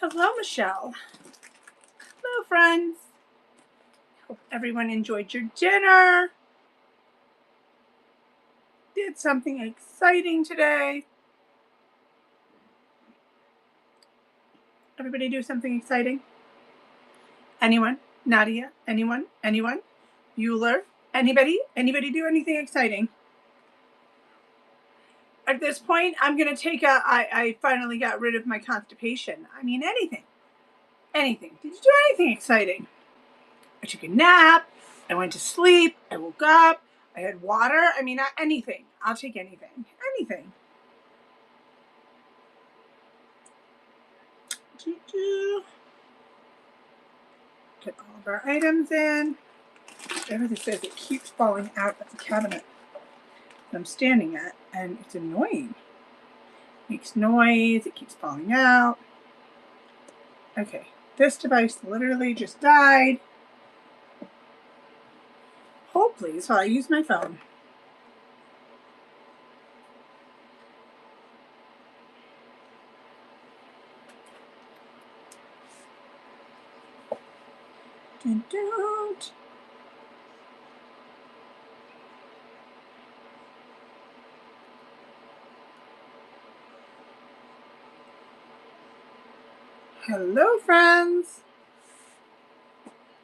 Hello, Michelle. Hello, friends. Hope everyone enjoyed your dinner. Did something exciting today. Everybody do something exciting? Anyone? Nadia? Anyone? Anyone? Bueller? Anybody? Anybody do anything exciting? At this point, I'm going to take I finally got rid of my constipation. I mean, anything. Anything. Did you do anything exciting? I took a nap. I went to sleep. I woke up. I had water. I mean, anything. I'll take anything. Anything. Put all of our items in. Everything says it keeps falling out of the cabinet that I'm standing at, and it's annoying. It makes noise. It keeps falling out. Okay, this device literally just died. Hold please while I use my phone. Don't. Hello, friends.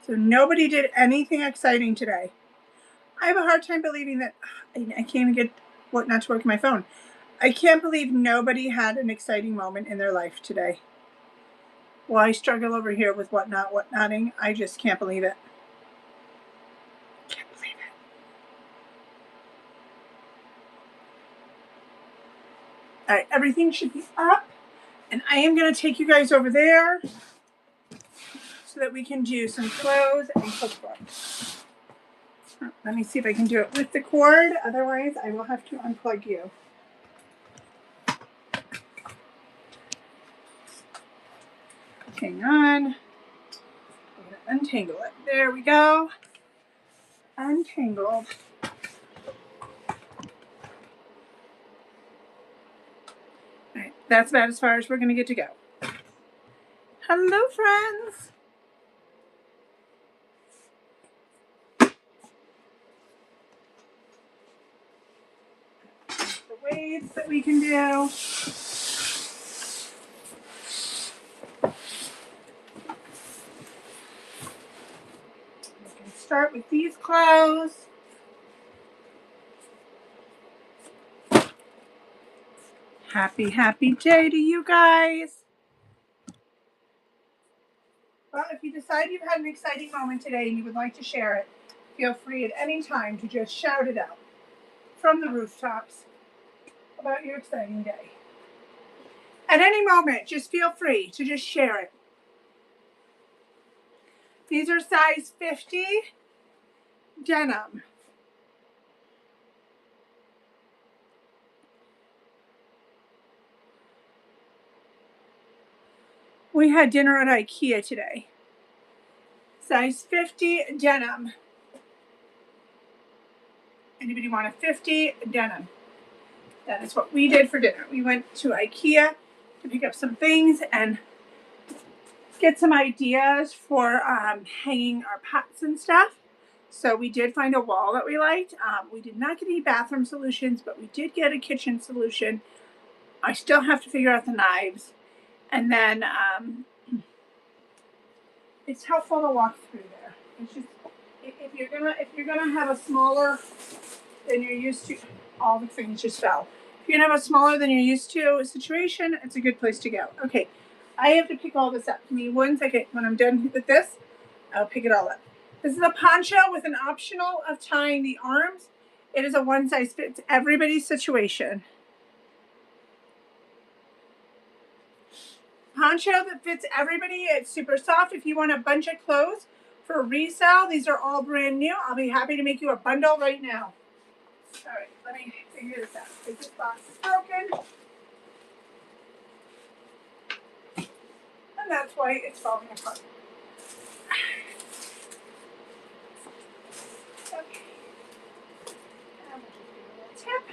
So nobody did anything exciting today. I have a hard time believing that I can't even get Whatnot to work on my phone. I can't believe nobody had an exciting moment in their life today. Well, I struggle over here with whatnotting. I just can't believe it. Can't believe it. All right, everything should be up. And I am going to take you guys over there so that we can do some clothes and cookbook. Let me see if I can do it with the cord. Otherwise, I will have to unplug you. Hang on. I'm going to untangle it. There we go. Untangled. All right, that's about as far as we're going to get to go. Hello, friends. The waves that we can do. We can start with these clothes. Happy day to you guys. Well, if you decide you've had an exciting moment today and you would like to share it, feel free at any time to just shout it out from the rooftops about your exciting day. At any moment, just feel free to just share it. These are size 50 denim. We had dinner at IKEA today. Size 50 denim. Anybody want a 50 denim? That is what we did for dinner. We went to IKEA to pick up some things and get some ideas for hanging our pots and stuff. So we did find a wall that we liked. We did not get any bathroom solutions, but we did get a kitchen solution. I still have to figure out the knives. And then it's helpful to walk through there. It's just if you're gonna have a smaller than you're used to, all the things just fell. If you're gonna have a smaller than you're used to situation, it's a good place to go. Okay, I have to pick all this up. Give me 1 second. When I'm done with this, I'll pick it all up. This is a poncho with an optional of tying the arms. It is a one size fits everybody's situation. Poncho that fits everybody. It's super soft. If you want a bunch of clothes for resale, these are all brand new. I'll be happy to make you a bundle right now. All right, let me figure this out. This box is broken. And that's why it's falling apart. Okay. And we'll just give it a little tip.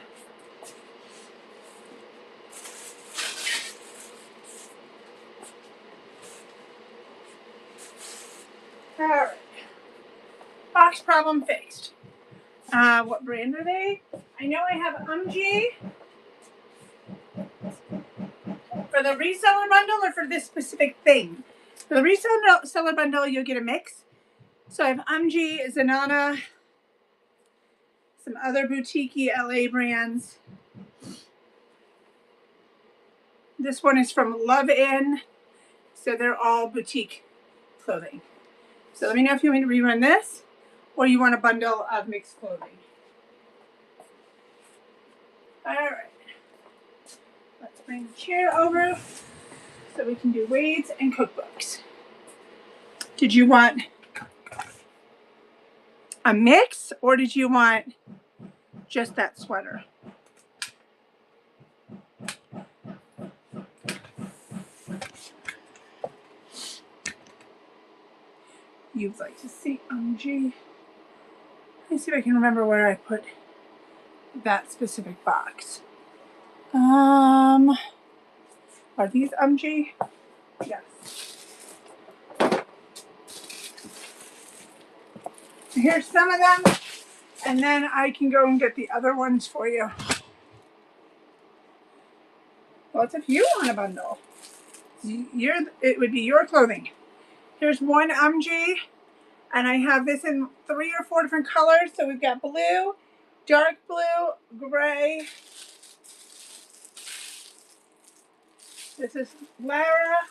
Alright. Box problem fixed. What brand are they? I know I have UMG for the reseller bundle or for this specific thing. For the reseller bundle, you'll get a mix. So I have UMG, Zanana, some other boutique LA brands. This one is from Love In. So they're all boutique clothing. So let me know if you want me to rerun this or you want a bundle of mixed clothing. All right. Let's bring the chair over so we can do weights and cookbooks. Did you want a mix or did you want just that sweater? You'd like to see UMG. Let me see if I can remember where I put that specific box. Are these UMG? Yes. Here's some of them, and then I can go and get the other ones for you. Well, it's if you want a bundle. It would be your clothing. Here's one UMG, and I have this in 3 or 4 different colors. So we've got blue, dark blue, gray. This is Lara.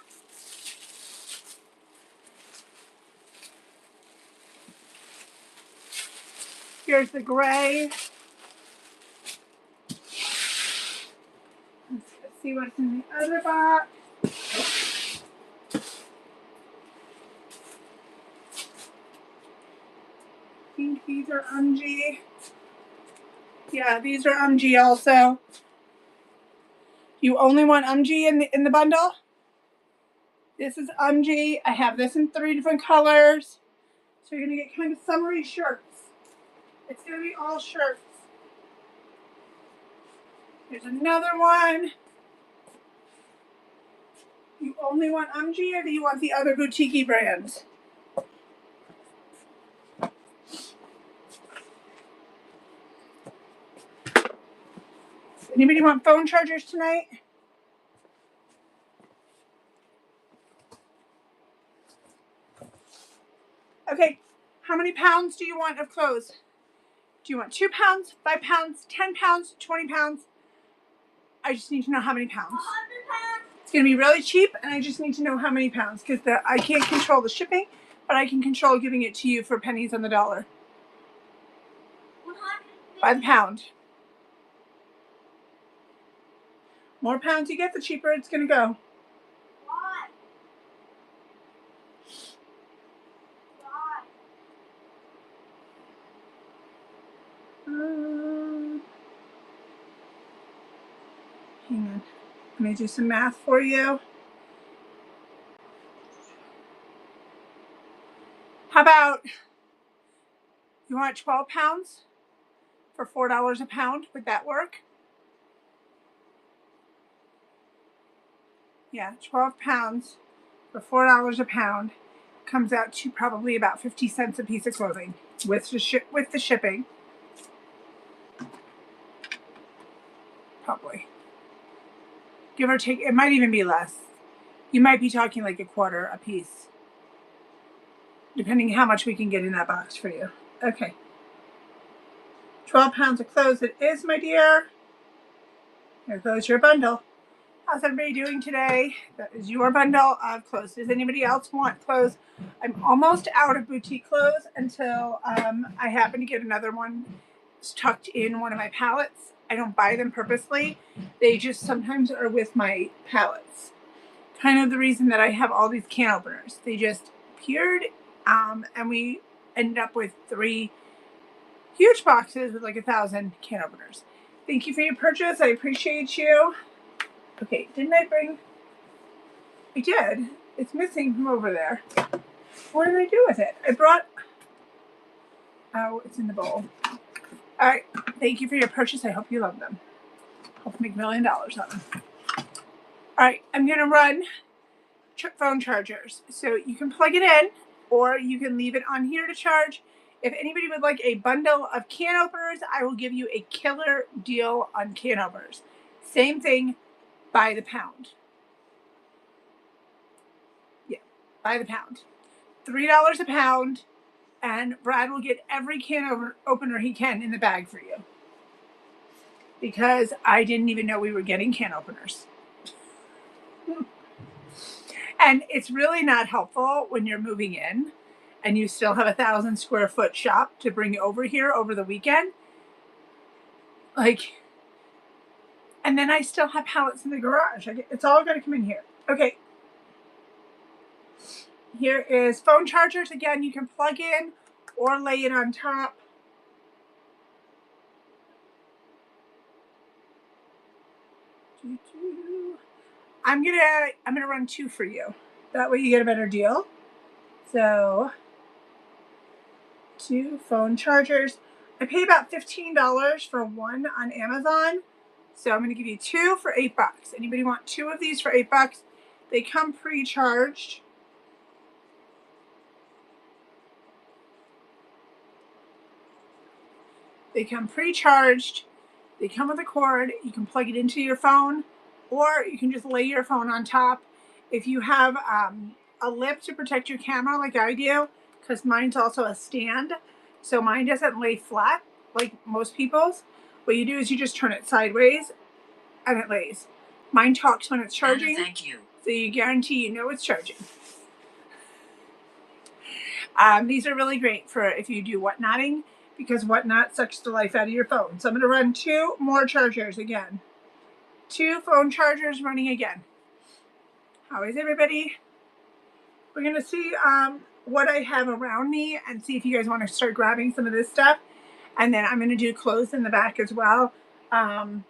Here's the gray. Let's see what's in the other box. I think these are UMG. Yeah, these are UMG also. You only want UMG in the bundle? This is UMG. I have this in 3 different colors. So you're going to get kind of summery shirts. It's going to be all shirts. Here's another one. You only want UMG or do you want the other boutique brands? Anybody want phone chargers tonight? Okay, how many pounds do you want of clothes? Do you want 2 pounds, 5 pounds, 10 pounds, 20 pounds? I just need to know how many pounds. 100 pounds. It's going to be really cheap, and I just need to know how many pounds because I can't control the shipping, but I can control giving it to you for pennies on the dollar. 150. By the pound. More pounds you get, the cheaper it's going to go. Why? Hang on. Let me do some math for you. How about you want 12 pounds for $4 a pound? Would that work? Yeah, 12 pounds for $4 a pound comes out to probably about 50 cents a piece of clothing with the shipping. Probably. Give or take, it might even be less. You might be talking like a quarter a piece, depending how much we can get in that box for you. Okay. 12 pounds of clothes it is, my dear. There goes your bundle. How's everybody doing today? That is your bundle of clothes. Does anybody else want clothes? I'm almost out of boutique clothes until I happen to get another one tucked in one of my palettes. I don't buy them purposely. They just sometimes are with my palettes. Kind of the reason that I have all these can openers. They just appeared and we ended up with 3 huge boxes with like 1,000 can openers. Thank you for your purchase. I appreciate you. Okay, didn't I bring? I did. It's missing from over there. What did I do with it? I brought. Oh, it's in the bowl. All right. Thank you for your purchase. I hope you love them. Hope to make $1 million on them. All right. I'm going to run phone chargers. So you can plug it in or you can leave it on here to charge. If anybody would like a bundle of can openers, I will give you a killer deal on can openers. Same thing, by the pound. Yeah, by the pound. $3 a pound, and Brad will get every can opener he can in the bag for you. Because I didn't even know we were getting can openers. And it's really not helpful when you're moving in and you still have 1,000 square foot shop to bring over here over the weekend. Like, and then I still have pallets in the garage. It's all going to come in here. Okay. Here is phone chargers. Again, you can plug in or lay it on top. I'm gonna run 2 for you. That way you get a better deal. So 2 phone chargers. I pay about $15 for one on Amazon. So I'm gonna give you 2 for $8. Anybody want 2 of these for $8? They come pre-charged. They come pre-charged. They come with a cord. You can plug it into your phone, or you can just lay your phone on top. If you have a lip to protect your camera like I do, because mine's also a stand, so mine doesn't lay flat like most people's. What you do is you just turn it sideways and it lays. Mine talks when it's charging. Anna, thank you. So you guarantee you know it's charging. These are really great for if you do whatnotting, because whatnot sucks the life out of your phone. So I'm going to run 2 more chargers again. 2 phone chargers running again. How is everybody? We're going to see what I have around me and see if you guys want to start grabbing some of this stuff. And then I'm going to do clothes in the back as well. I'm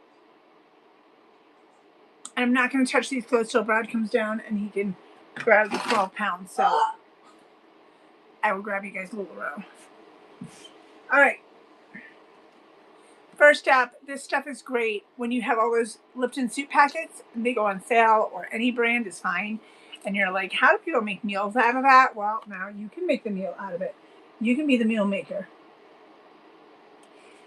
not going to touch these clothes till Brad comes down and he can grab the 12 pounds. So I will grab you guys a little row. All right. First up, this stuff is great when you have all those Lipton soup packets and they go on sale, or any brand is fine. And you're like, how do people make meals out of that? Well, now you can make the meal out of it. You can be the meal maker.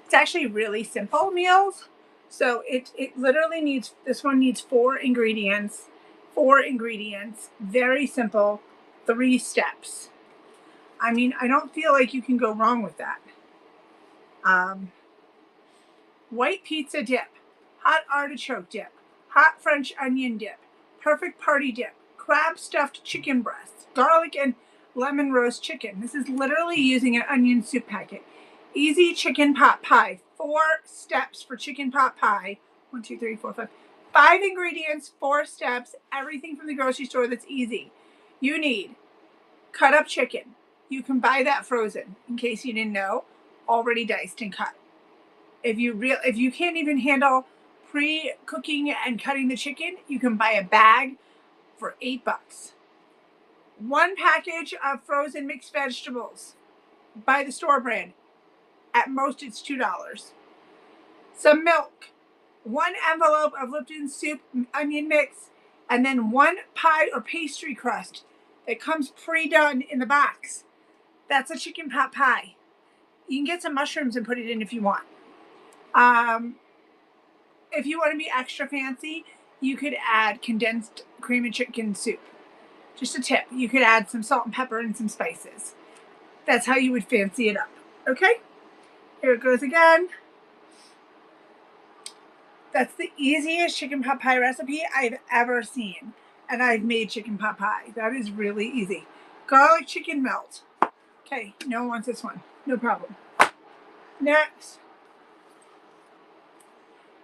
It's actually really simple meals. So it literally needs, this one needs 4 ingredients. 4 ingredients. Very simple. 3 steps. I mean, I don't feel like you can go wrong with that. White pizza dip, hot artichoke dip, hot French onion dip, perfect party dip, crab stuffed chicken breasts, garlic and lemon roast chicken. This is literally using an onion soup packet. Easy chicken pot pie. 4 steps for chicken pot pie. 1, 2, 3, 4, 5. 5 ingredients, 4 steps, everything from the grocery store that's easy. You need cut up chicken. You can buy that frozen, in case you didn't know, already diced and cut. If you can't even handle pre-cooking and cutting the chicken, you can buy a bag for $8. 1 package of frozen mixed vegetables. Buy the store brand. At most, it's $2. Some milk. 1 envelope of Lipton soup onion mix, and then 1 pie or pastry crust that comes pre-done in the box. That's a chicken pot pie. You can get some mushrooms and put it in if you want. If you want to be extra fancy, you could add condensed cream and chicken soup. Just a tip. You could add some salt and pepper and some spices. That's how you would fancy it up. Okay? Here it goes again. That's the easiest chicken pot pie recipe I've ever seen. And I've made chicken pot pie. That is really easy. Garlic chicken melt. Okay, no one wants this one. No problem. Next.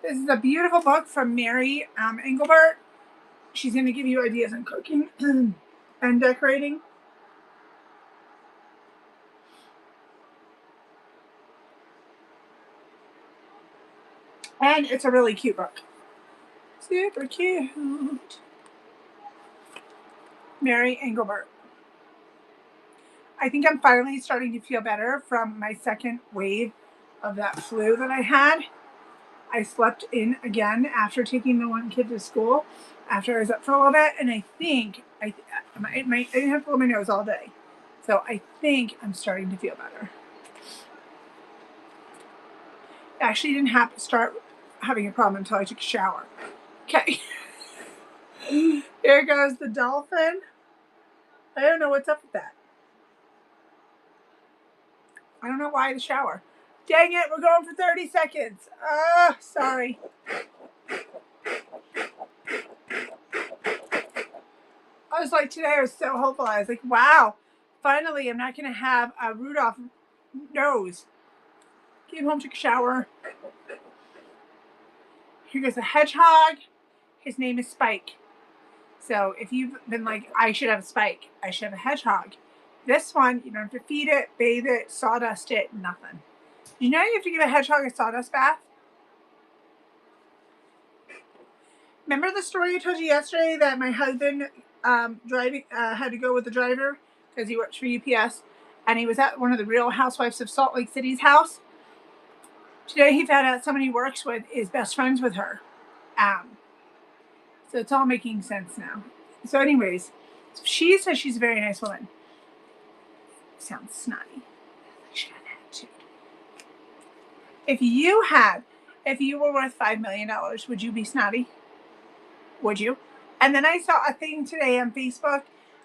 This is a beautiful book from Mary Engelbert. She's going to give you ideas on cooking and decorating. And it's a really cute book. Super cute. Mary Engelbert. I think I'm finally starting to feel better from my second wave of that flu that I had. I slept in again after taking the one kid to school after I was up for a little bit, and I think I didn't have to blow my nose all day. So I think I'm starting to feel better. I actually didn't have to start having a problem until I took a shower. Okay. There goes the dolphin. I don't know what's up with that. I don't know why the shower. Dang it, we're going for 30 seconds. Sorry. I was like, today I was so hopeful. I was like, wow, finally I'm not going to have a Rudolph nose. Came home, took a shower. Here goes a hedgehog. His name is Spike. So if you've been like, I should have a Spike, I should have a hedgehog. This one, you don't have to feed it, bathe it, sawdust it, nothing. You know you have to give a hedgehog a sawdust bath? Remember the story I told you yesterday that my husband driving had to go with the driver because he works for UPS, and he was at one of the Real Housewives of Salt Lake City's house. Today he found out someone he works with is best friends with her. So it's all making sense now. So anyways, she says she's a very nice woman. Sounds snotty. She got an attitude. If you were worth $5 million, would you be snotty? Would you? And then I saw a thing today on Facebook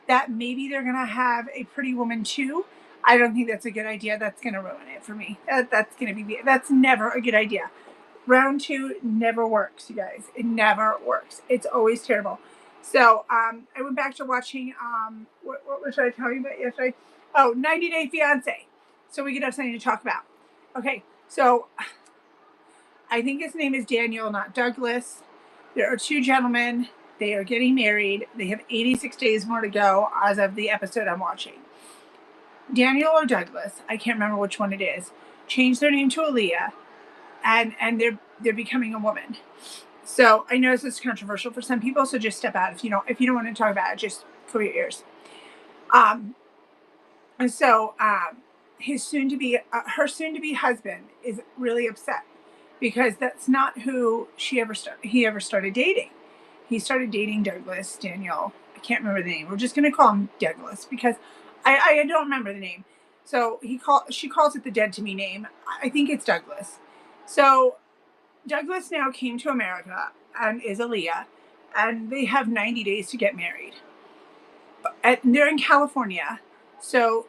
that maybe they're going to have a Pretty Woman 2. I don't think that's a good idea. That's going to ruin it for me. That's never a good idea. Round 2 never works, you guys. It never works. It's always terrible. So I went back to watching, what was I telling you about yesterday? Oh, 90 Day Fiance. So we could have something to talk about. Okay, so I think his name is Daniel, not Douglas. There are 2 gentlemen. They are getting married. They have 86 days more to go as of the episode I'm watching. Daniel or Douglas, I can't remember which one it is, changed their name to Aaliyah, and they're becoming a woman. So I know this is controversial for some people, so just step out if you don't want to talk about it. Just cover your ears. And so her soon to be husband is really upset because that's not who he ever started dating. He started dating Douglas Daniel. I can't remember the name. We're just going to call him Douglas because I don't remember the name. So she calls it the dead to me name. I think it's Douglas. So Douglas now came to America and is Aaliyah, and they have 90 days to get married. And they're in California. So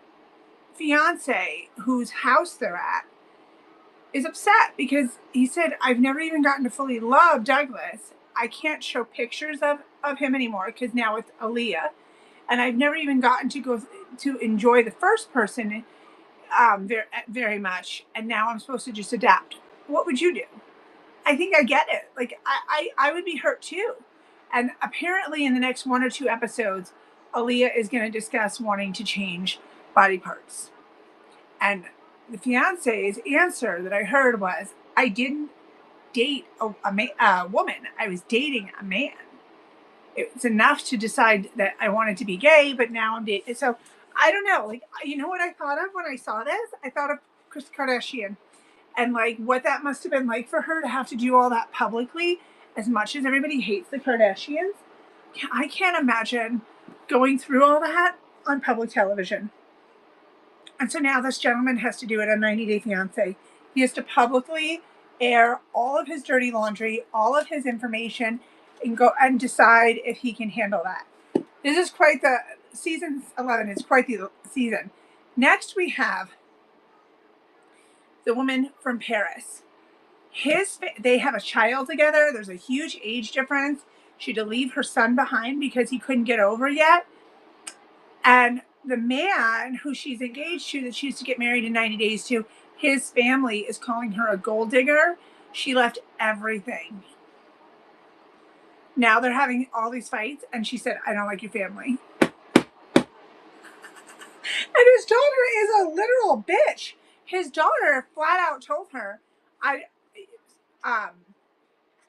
fiance, whose house they're at, is upset because he said, I've never even gotten to fully love Douglas. I can't show pictures of him anymore because now it's Aaliyah. And I've never even gotten to go to enjoy the first person very, very much. And now I'm supposed to just adapt. What would you do? I think I get it. Like, I would be hurt too. And apparently in the next 1 or 2 episodes, Aaliyah is going to discuss wanting to change body parts. And the fiance's answer that I heard was, I didn't date a woman. I was dating a man. It's enough to decide that I wanted to be gay, but now I'm dating. So I don't know. Like, you know what I thought of when I saw this? I thought of Kris Kardashian and like what that must have been like for her to have to do all that publicly. As much as everybody hates the Kardashians, I can't imagine going through all that on public television. And so now this gentleman has to do it on 90 Day Fiance. He has to publicly air all of his dirty laundry, all of his information, and go and decide if he can handle that. This is quite the season 11 is quite the season. Next we have the woman from Paris. They have a child together. There's a huge age difference. She had to leave her son behind because he couldn't get over yet. And the man who she's engaged to, that she used to get married in 90 days to, his family is calling her a gold digger. She left everything. Now they're having all these fights, and she said, I don't like your family. And his daughter is a literal bitch. His daughter flat out told her,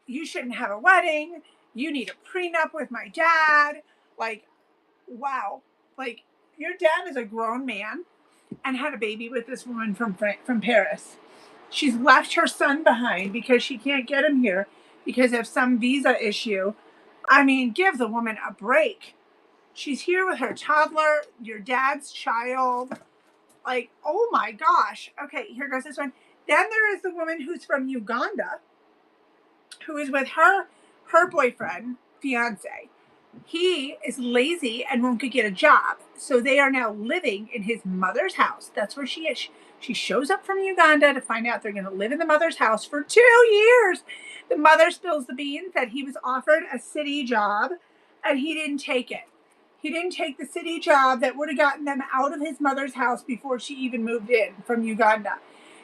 you shouldn't have a wedding. You need a prenup with my dad. Like, wow. Like, your dad is a grown man and had a baby with this woman from Paris. She's left her son behind because she can't get him here because of some visa issue. I mean, give the woman a break. She's here with her toddler, your dad's child. Like, oh my gosh. Okay, here goes this one. Then there is the woman who's from Uganda, who is with her boyfriend, fiance. He is lazy and won't get a job. So they are now living in his mother's house. That's where she is. She shows up from Uganda to find out they're going to live in the mother's house for 2 years. The mother spills the beans that he was offered a city job and he didn't take it. He didn't take the city job that would have gotten them out of his mother's house before she even moved in from Uganda.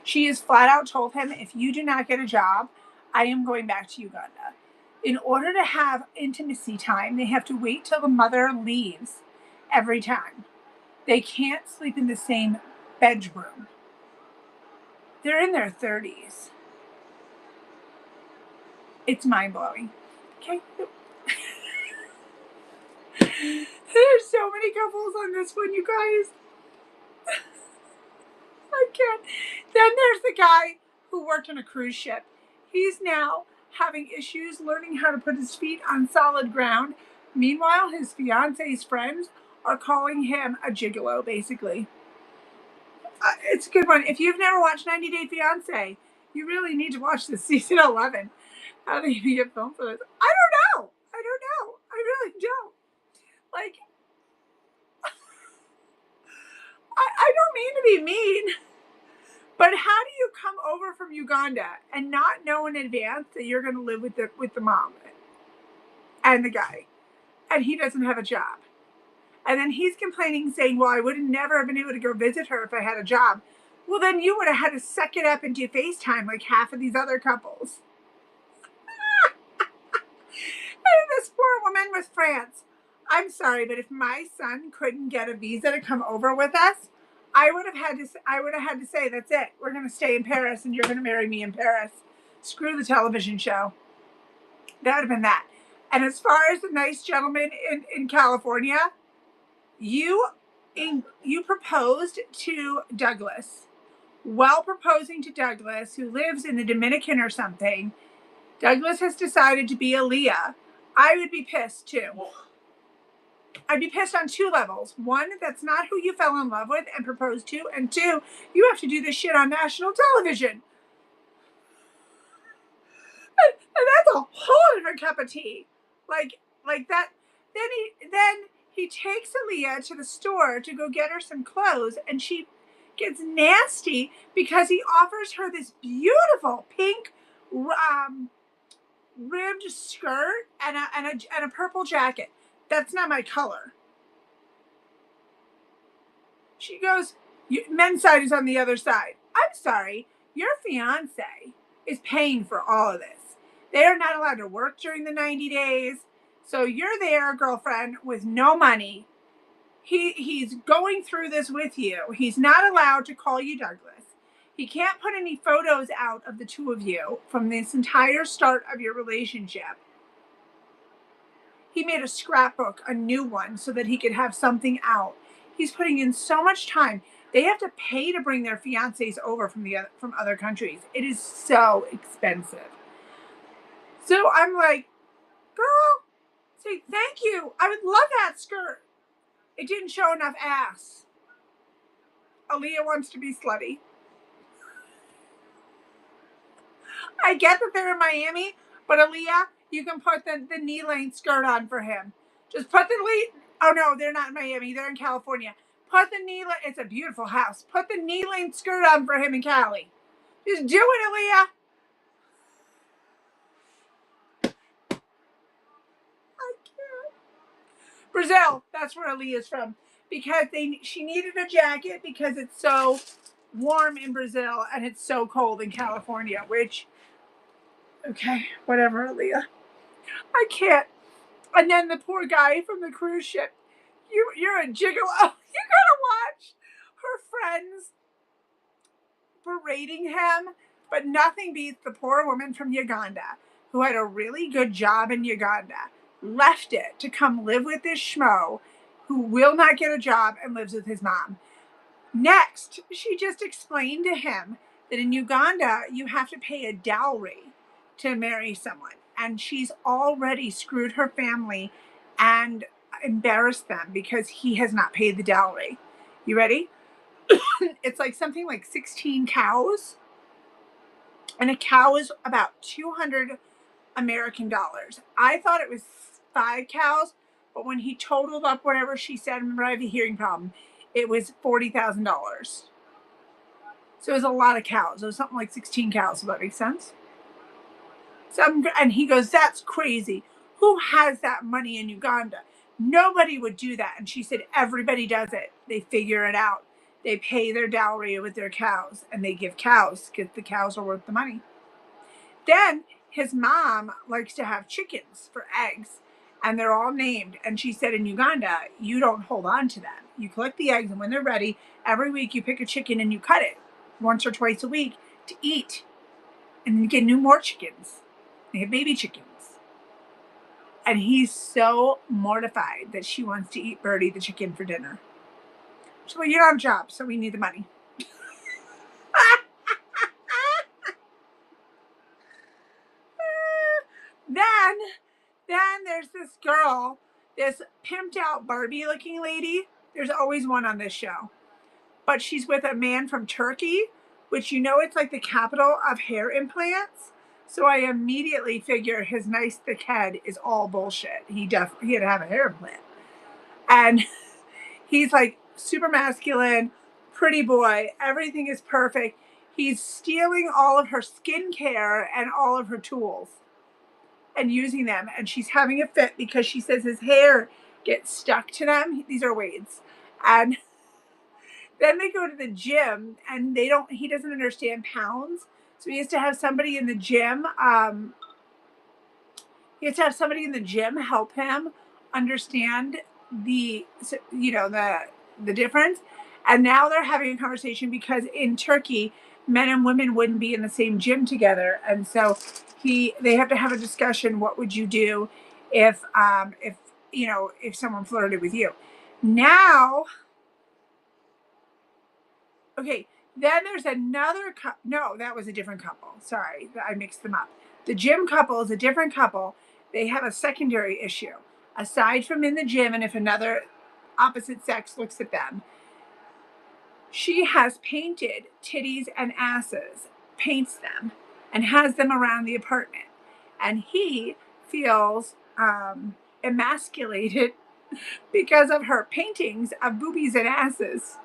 She has flat out told him, if you do not get a job, I am going back to Uganda. In order to have intimacy time, they have to wait till the mother leaves every time. They can't sleep in the same bedroom. They're in their 30s. It's mind-blowing. Okay. There's so many couples on this one, you guys. I can't. Then there's the guy who worked on a cruise ship. He's now having issues learning how to put his feet on solid ground. Meanwhile, his fiance's friends are calling him a gigolo, basically. It's a good one. If you've never watched 90 Day Fiance, you really need to watch this season 11. How do you get filmed for this? I don't know. I really don't. Like, I don't mean to be mean, but how do you come over from Uganda and not know in advance that you're going to live with the mom and the guy, and he doesn't have a job? And then he's complaining, saying, well, I would have never been able to go visit her if I had a job. Well, then you would have had to suck it up and do FaceTime like half of these other couples. And this poor woman with France. I'm sorry, but if my son couldn't get a visa to come over with us, I would have had to say, that's it. We're going to stay in Paris and you're going to marry me in Paris. Screw the television show. That would have been that. And as far as the nice gentleman in California, you proposed to Douglas. While proposing to Douglas, who lives in the Dominican or something, Douglas has decided to be Aaliyah. I would be pissed too. I'd be pissed on 2 levels. 1, that's not who you fell in love with and proposed to. And 2, you have to do this shit on national television. And that's a whole different cup of tea. Like that. Then he takes Aaliyah to the store to go get her some clothes, and she gets nasty because he offers her this beautiful pink ribbed skirt and a purple jacket. That's not my color. She goes, men's side is on the other side. I'm sorry, your fiance is paying for all of this. They are not allowed to work during the 90 days. So you're there, girlfriend, with no money. He's going through this with you. He's not allowed to call you Douglas. He can't put any photos out of the 2 of you from this entire start of your relationship. He made a scrapbook, a new one, so that he could have something out. He's putting in so much time. They have to pay to bring their fiancés over from other countries. It is so expensive. So I'm like, girl, say thank you. I would love that skirt. It didn't show enough ass. Aaliyah wants to be slutty. I get that they're in Miami, but Aaliyah, you can put the knee-length skirt on for him. Just put oh no, they're not in Miami, they're in California. Put the knee-length, it's a beautiful house. Put the knee-length skirt on for him in Cali. Just do it, Aaliyah. I can't. Brazil, that's where Aaliyah's from. Because she needed a jacket because it's so warm in Brazil and it's so cold in California, which, okay, whatever, Aaliyah. I can't. And then the poor guy from the cruise ship. You're a gigolo. You gotta watch her friends berating him. But nothing beats the poor woman from Uganda who had a really good job in Uganda, left it to come live with this schmo who will not get a job and lives with his mom. Next, she just explained to him that in Uganda, you have to pay a dowry to marry someone. And she's already screwed her family and embarrass them because he has not paid the dowry. You ready? It's like something like 16 cows. And a cow is about 200 American dollars. I thought it was 5 cows, but when he totaled up whatever she said, remember I have a hearing problem, it was $40,000. So it was a lot of cows. It was something like 16 cows. Does that make sense? And he goes, that's crazy. Who has that money in Uganda? Nobody would do that. And she said, everybody does it. They figure it out. They pay their dowry with their cows, and they give cows because the cows are worth the money. Then his mom likes to have chickens for eggs, and they're all named. And she said, in Uganda, you don't hold on to them. You collect the eggs, and when they're ready, every week you pick a chicken and you cut it once or twice a week to eat. And then you get more chickens. They have baby chickens. And he's so mortified that she wants to eat Birdie the chicken for dinner. So, well, you don't have a job, so we need the money. Then there's this girl, this pimped out Barbie looking lady. There's always one on this show. But she's with a man from Turkey, which you know it's like the capital of hair implants. So I immediately figure his nice thick head is all bullshit. He had to have a hair implant. And he's like super masculine, pretty boy. Everything is perfect. He's stealing all of her skincare and all of her tools and using them. And she's having a fit because she says his hair gets stuck to them. These are weights. And then they go to the gym and he doesn't understand pounds. So he has to have somebody in the gym. He has to have somebody in the gym help him understand the difference. And now they're having a conversation because in Turkey, men and women wouldn't be in the same gym together. And so they have to have a discussion. What would you do if someone flirted with you? Now, okay, then there's another no, that was a different couple. Sorry, I mixed them up. The gym couple is a different couple. They have a secondary issue. Aside from in the gym, and if another opposite sex looks at them, she has painted titties and asses, paints them, and has them around the apartment. And he feels emasculated because of her paintings of boobies and asses.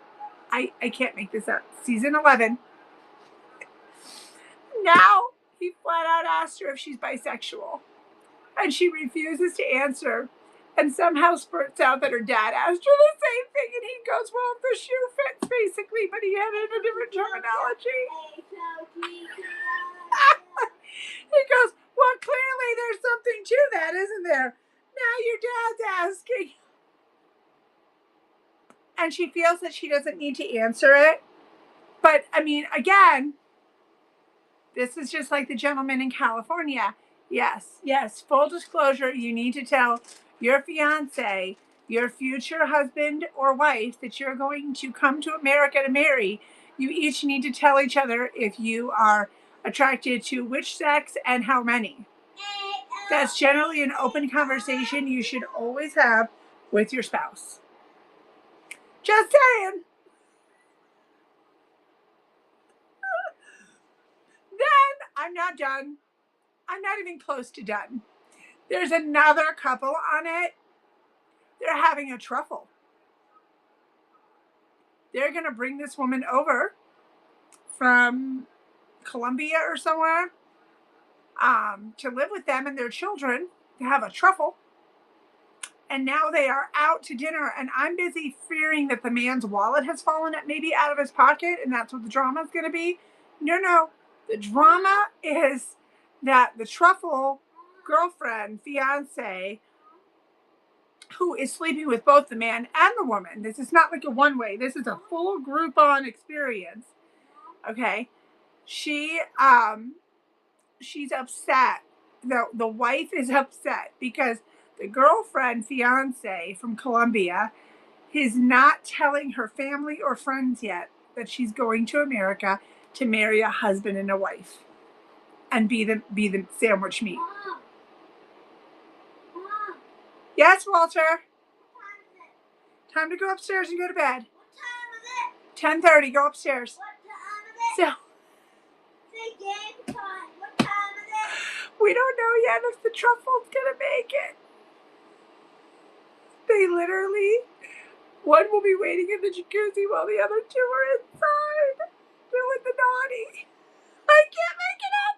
I can't make this up. Season 11. Now he flat out asked her if she's bisexual. And she refuses to answer. And somehow spurts out that her dad asked her the same thing. And he goes, well, if the shoe fits, basically. But he had it in a different terminology. He goes, well, clearly there's something to that, isn't there? Now your dad's asking. And she feels that she doesn't need to answer it. But, I mean, again, this is just like the gentleman in California. Yes, full disclosure, you need to tell your fiance, your future husband or wife that you're going to come to America to marry. You each need to tell each other if you are attracted to which sex and how many. That's generally an open conversation you should always have with your spouse. Just saying. Then I'm not done. I'm not even close to done. There's another couple on it. They're having a truffle. They're going to bring this woman over from Colombia or somewhere to live with them and their children to have a truffle. And now they are out to dinner, and I'm busy fearing that the man's wallet has fallen maybe out of his pocket, and that's what the drama is going to be. No. The drama is that the truffle girlfriend, fiance, who is sleeping with both the man and the woman. This is not like a one-way. This is a full Groupon experience. Okay. She's upset. The wife is upset because the girlfriend, fiance from Colombia, is not telling her family or friends yet that she's going to America to marry a husband and a wife and be the sandwich meat. Mom. Yes, Walter. Time to go upstairs and go to bed. What time is it? 10:30. Go upstairs. What time is it? So Say game time. What time is it? we don't know yet if the truffle's gonna make it. They literally, one will be waiting in the jacuzzi while the other two are inside doing the naughty. I can't make it up.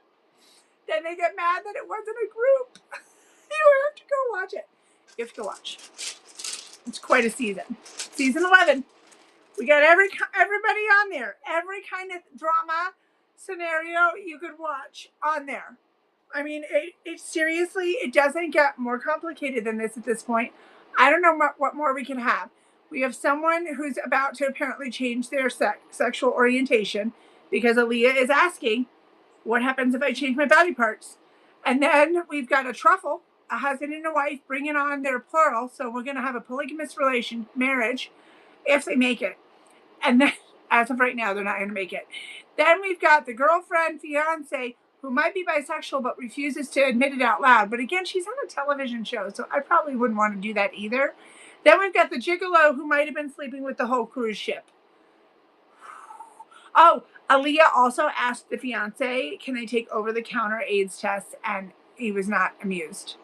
Then they get mad that it wasn't a group. You have to go watch it. You have to watch. It's quite a season. Season 11. We got everybody on there. Every kind of drama scenario you could watch on there. I mean, it seriously, it doesn't get more complicated than this at this point. I don't know what more we can have. We have someone who's about to apparently change their sexual orientation because Aaliyah is asking, what happens if I change my body parts? And then we've got a truffle, a husband and a wife bringing on their plural. So we're going to have a polygamous marriage if they make it. And then, as of right now, they're not going to make it. Then we've got the girlfriend, fiance, who might be bisexual but refuses to admit it out loud. But again, she's on a television show, so I probably wouldn't want to do that either. Then we've got the gigolo who might have been sleeping with the whole cruise ship. Oh, Aaliyah also asked the fiance, can I take over-the-counter AIDS test? And he was not amused.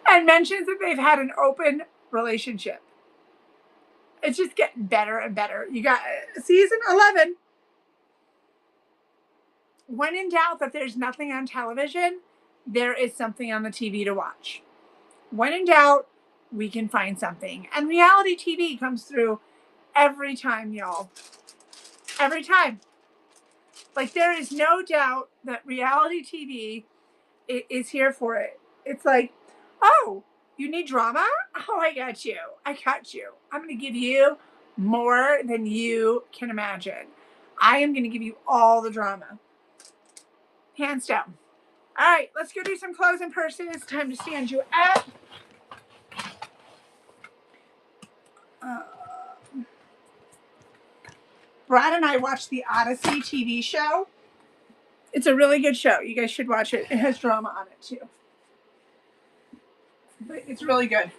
And mentions that they've had an open relationship. It's just getting better and better. You got season 11. When in doubt that there's nothing on television, there is something on the TV to watch. When in doubt, we can find something. And reality TV comes through every time, y'all. Every time. Like, there is no doubt that reality TV is here for it. It's like, oh, you need drama? Oh, I got you. I got you. I'm going to give you more than you can imagine. I am going to give you all the drama. Hands down. All right, let's go do some clothes and purses. It's time to stand you up. Brad and I watched the Odyssey TV show. It's a really good show. You guys should watch it. It has drama on it too. But it's really good.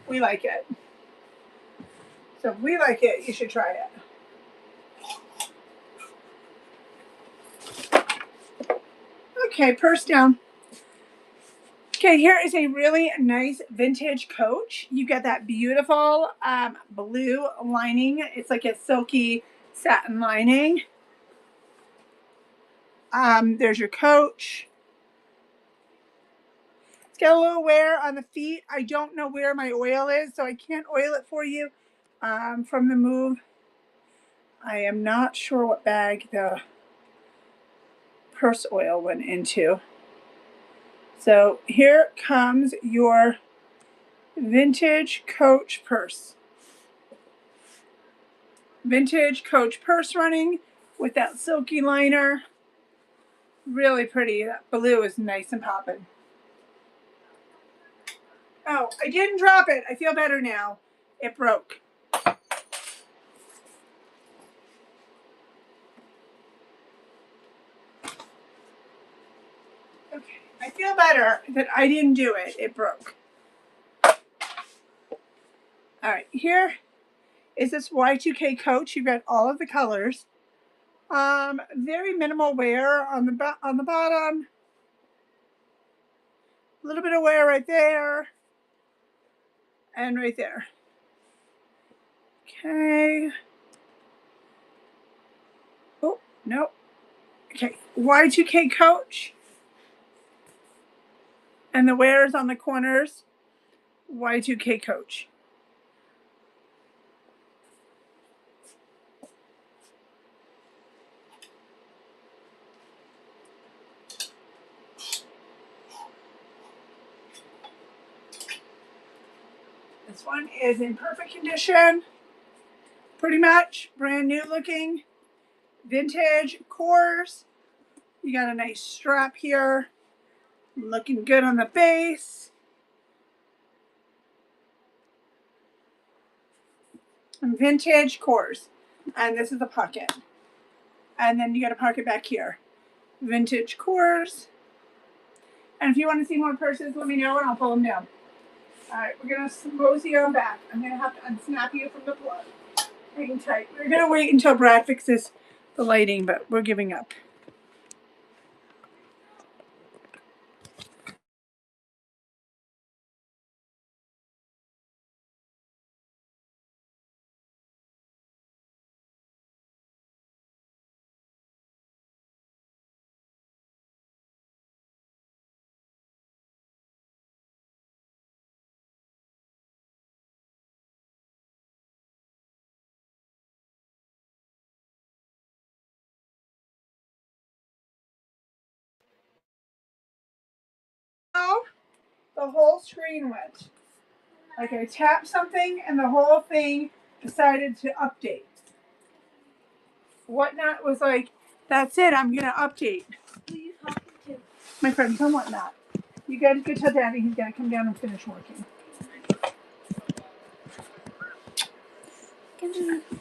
We like it. So if we like it, you should try it. Okay, purse down. Okay, here is a really nice vintage Coach. You get that beautiful blue lining. It's like a silky satin lining. There's your Coach. It's got a little wear on the feet. I don't know where my oil is, so I can't oil it for you from the move. I am not sure what bag the purse oil went into. So here comes your vintage Coach purse. Vintage Coach purse running with that silky liner. Really pretty. That blue is nice and popping. Oh, I didn't drop it. I feel better now. It broke. Okay, I feel better that I didn't do it. It broke. All right, here is this Y2K Coach. You've got all of the colors. Very minimal wear on the bottom. A little bit of wear right there. And right there. Okay. Oh, no. Okay, Y2K Coach. And the wear is on the corners. Y2K Coach. This one is in perfect condition. Pretty much brand new looking. Vintage Kors. You got a nice strap here. Looking good on the base. Vintage Kors. And this is a pocket. And then you got a pocket back here. Vintage Kors. And if you want to see more purses, let me know and I'll pull them down. Alright, we're gonna mosey on back. I'm gonna have to unsnap you from the plug. Hang tight. We're gonna wait until Brad fixes the lighting, but we're giving up. Oh, the whole screen went. Like I tapped something and the whole thing decided to update. Whatnot was like, that's it, I'm gonna update. Who are you talking to? My friend from Whatnot. You gotta go tell Daddy he's gotta come down and finish working.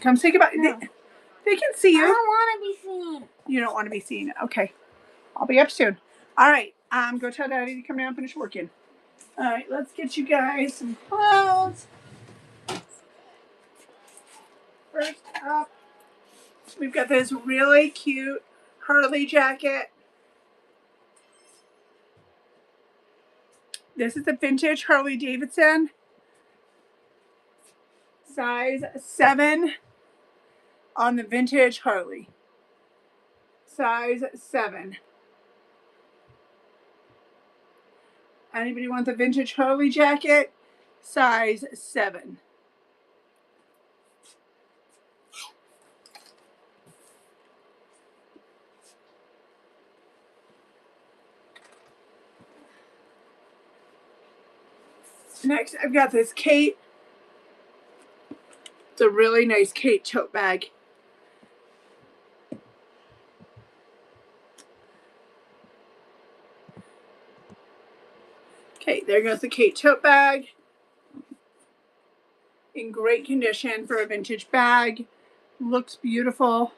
Come say goodbye. No. They can see I you. don't want to be seen. You don't want to be seen. Okay. I'll be up soon. All right. Go tell Daddy to come down and finish working. All right. Let's get you guys some clothes. First up, we've got this really cute Harley jacket. This is a vintage Harley Davidson. Size 7 on the vintage Harley. Size 7. Anybody want the vintage Harley jacket? Size 7. Next, I've got this Kate. It's a really nice Kate tote bag. Okay, there goes the Kate tote bag. In great condition for a vintage bag. Looks beautiful.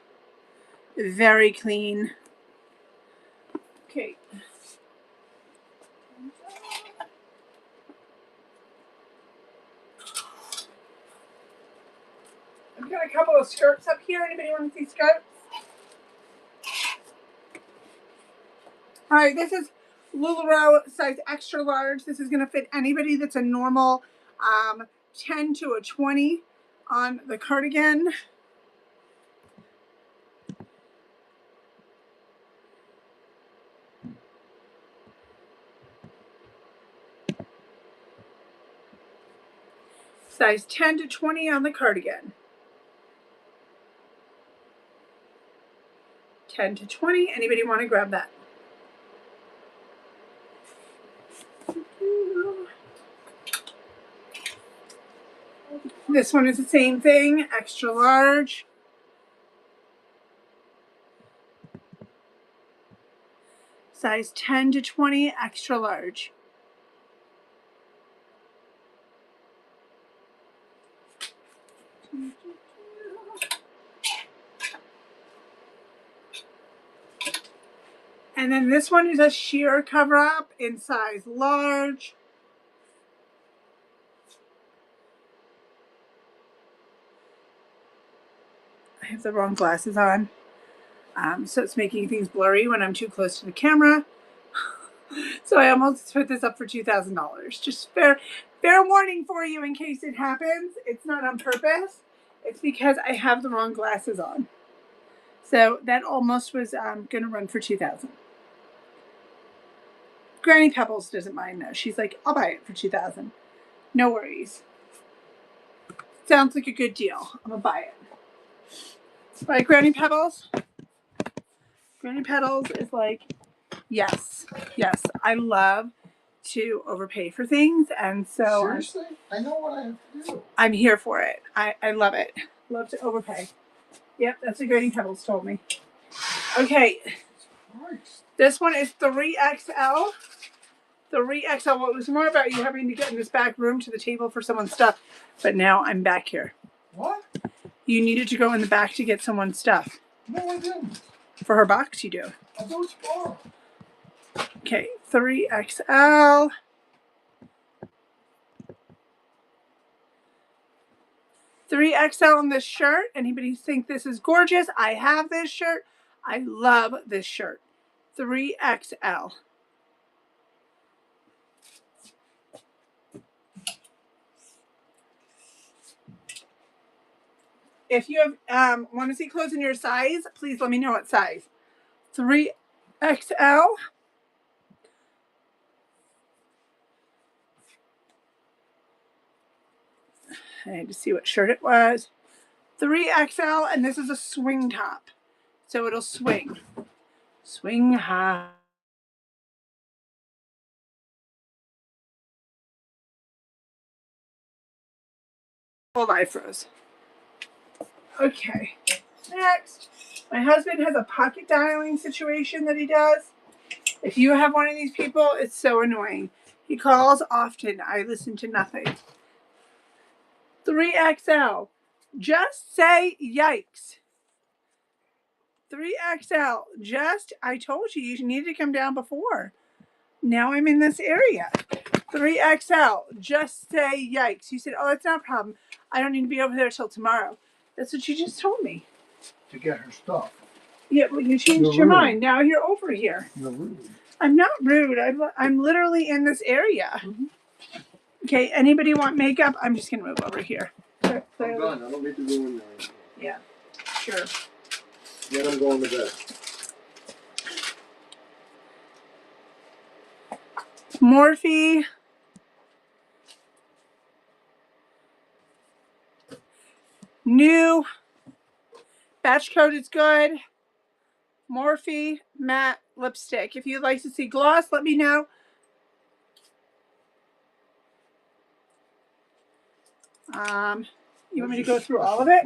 Very clean. Okay. I've got a couple of skirts up here. Anybody want to see skirts? All right, this is LuLaRoe size extra large. This is going to fit anybody that's a normal 10 to a 20 on the cardigan. Size 10 to 20 on the cardigan. 10 to 20. Anybody want to grab that? This one is the same thing, extra large. Size 10 to 20, extra large. And then this one is a sheer cover up in size large. I have the wrong glasses on. So it's making things blurry when I'm too close to the camera. So I almost put this up for $2,000. Just fair warning for you in case it happens. It's not on purpose. It's because I have the wrong glasses on. So that almost was going to run for $2,000. Granny Pebbles doesn't mind though. She's like, I'll buy it for $2,000. No worries. Sounds like a good deal. I'm gonna buy it. Right, Granny Pebbles? Granny Pebbles is like, yes. I love to overpay for things, and so seriously, I know what I have to do. I'm here for it. I love it. Love to overpay. Yep, that's what Granny Pebbles told me. Okay. Christ. This one is 3XL. 3XL. Well, it was more about you having to get in this back room to the table for someone's stuff. But now I'm back here. What? You needed to go in the back to get someone's stuff. No, I didn't. For her box, you do. I thought it was tomorrow. Okay, 3XL. 3XL in this shirt. Anybody think this is gorgeous? I have this shirt. I love this shirt. 3XL. If you have want to see clothes in your size, please let me know what size. 3XL. I had to see what shirt it was. 3XL, and this is a swing top. So it'll swing. Swing high. Hold on, I froze. Okay. Next. My husband has a pocket dialing situation that he does. If you have one of these people, it's so annoying. He calls often. I listen to nothing. 3XL. Just say yikes. 3XL. I told you you needed to come down before. Now I'm in this area. 3XL. Just say yikes. You said, oh, that's not a problem. I don't need to be over there till tomorrow. That's what you just told me. To get her stuff. Yeah, well, you changed your mind. Now you're over here. You're rude. I'm not rude. I'm literally in this area. Mm-hmm. Okay, anybody want makeup? I'm just going to move over here. I'm done. I don't need to go in there anymore. Yeah, sure. Then I'm going to bed. Morphe. New. Batch coat is good. Morphe matte lipstick. If you'd like to see gloss, let me know. You want me to go through all of it?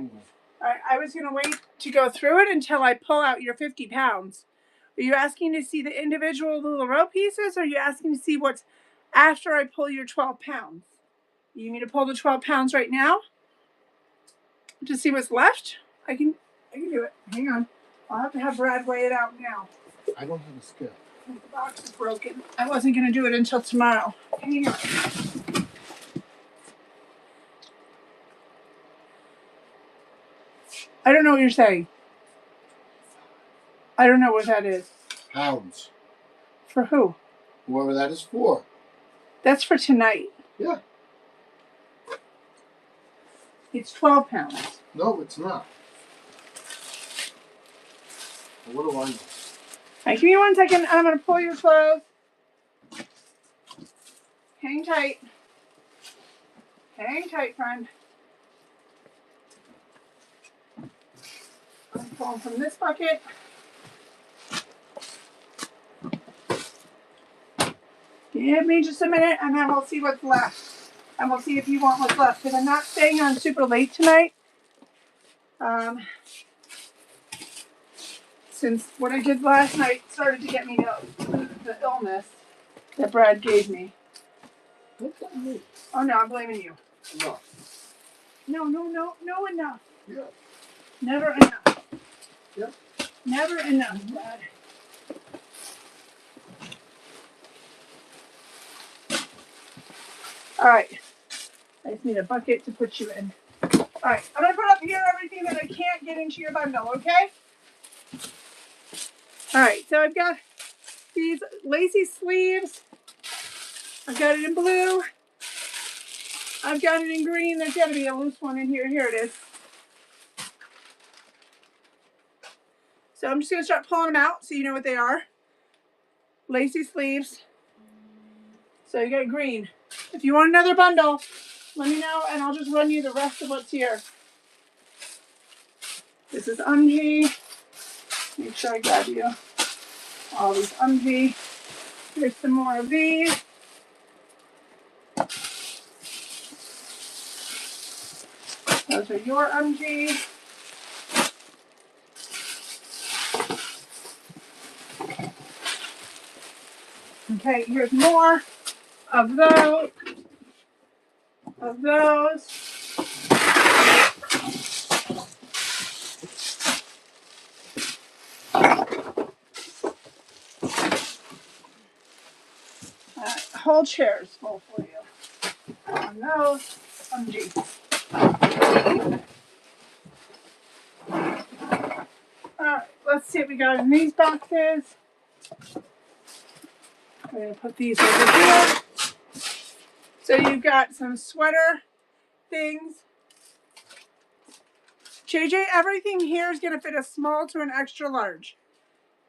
I was going to wait to go through it until I pull out your 50 pounds. Are you asking to see the individual LuLaRoe pieces, or are you asking to see what's after I pull your 12 pounds? You need me to pull the 12 pounds right now to see what's left? I can do it. Hang on. I'll have to have Brad weigh it out now. I don't have a scale. The box is broken. I wasn't going to do it until tomorrow. Hang on. I don't know what you're saying. I don't know what that is. Pounds. For who? Whoever that is for. That's for tonight. Yeah. It's 12 pounds. No, it's not. What do I know? All right, give me 1 second. I'm going to pull your clothes. Hang tight. Hang tight, friend. I'm pulling from this bucket. Give me just a minute, and then we'll see what's left. And we'll see if you want what's left. Because I'm not staying on super late tonight. Since what I did last night started to get me the illness that Brad gave me. Don't blame me. Oh, no, I'm blaming you. No. No enough. Yeah. Never enough. Yep. Never enough, Brad. All right. I just need a bucket to put you in. All right. I'm going to put up here everything that I can't get into your bundle, okay? All right. So I've got these lacy sleeves. I've got it in blue. I've got it in green. There's got to be a loose one in here. Here it is. So I'm just going to start pulling them out so you know what they are. Lacy sleeves. So you got green. If you want another bundle, let me know and I'll just run you the rest of what's here. This is Unji. Make sure I grab you all these Unji. Here's some more of these. Those are your Unji. Okay, here's more of those. Whole chairs full for you. On those, Unji. Let's see what we got in these boxes. I'm going to put these over here. So you've got some sweater things. JJ, everything here is going to fit a small to an extra large.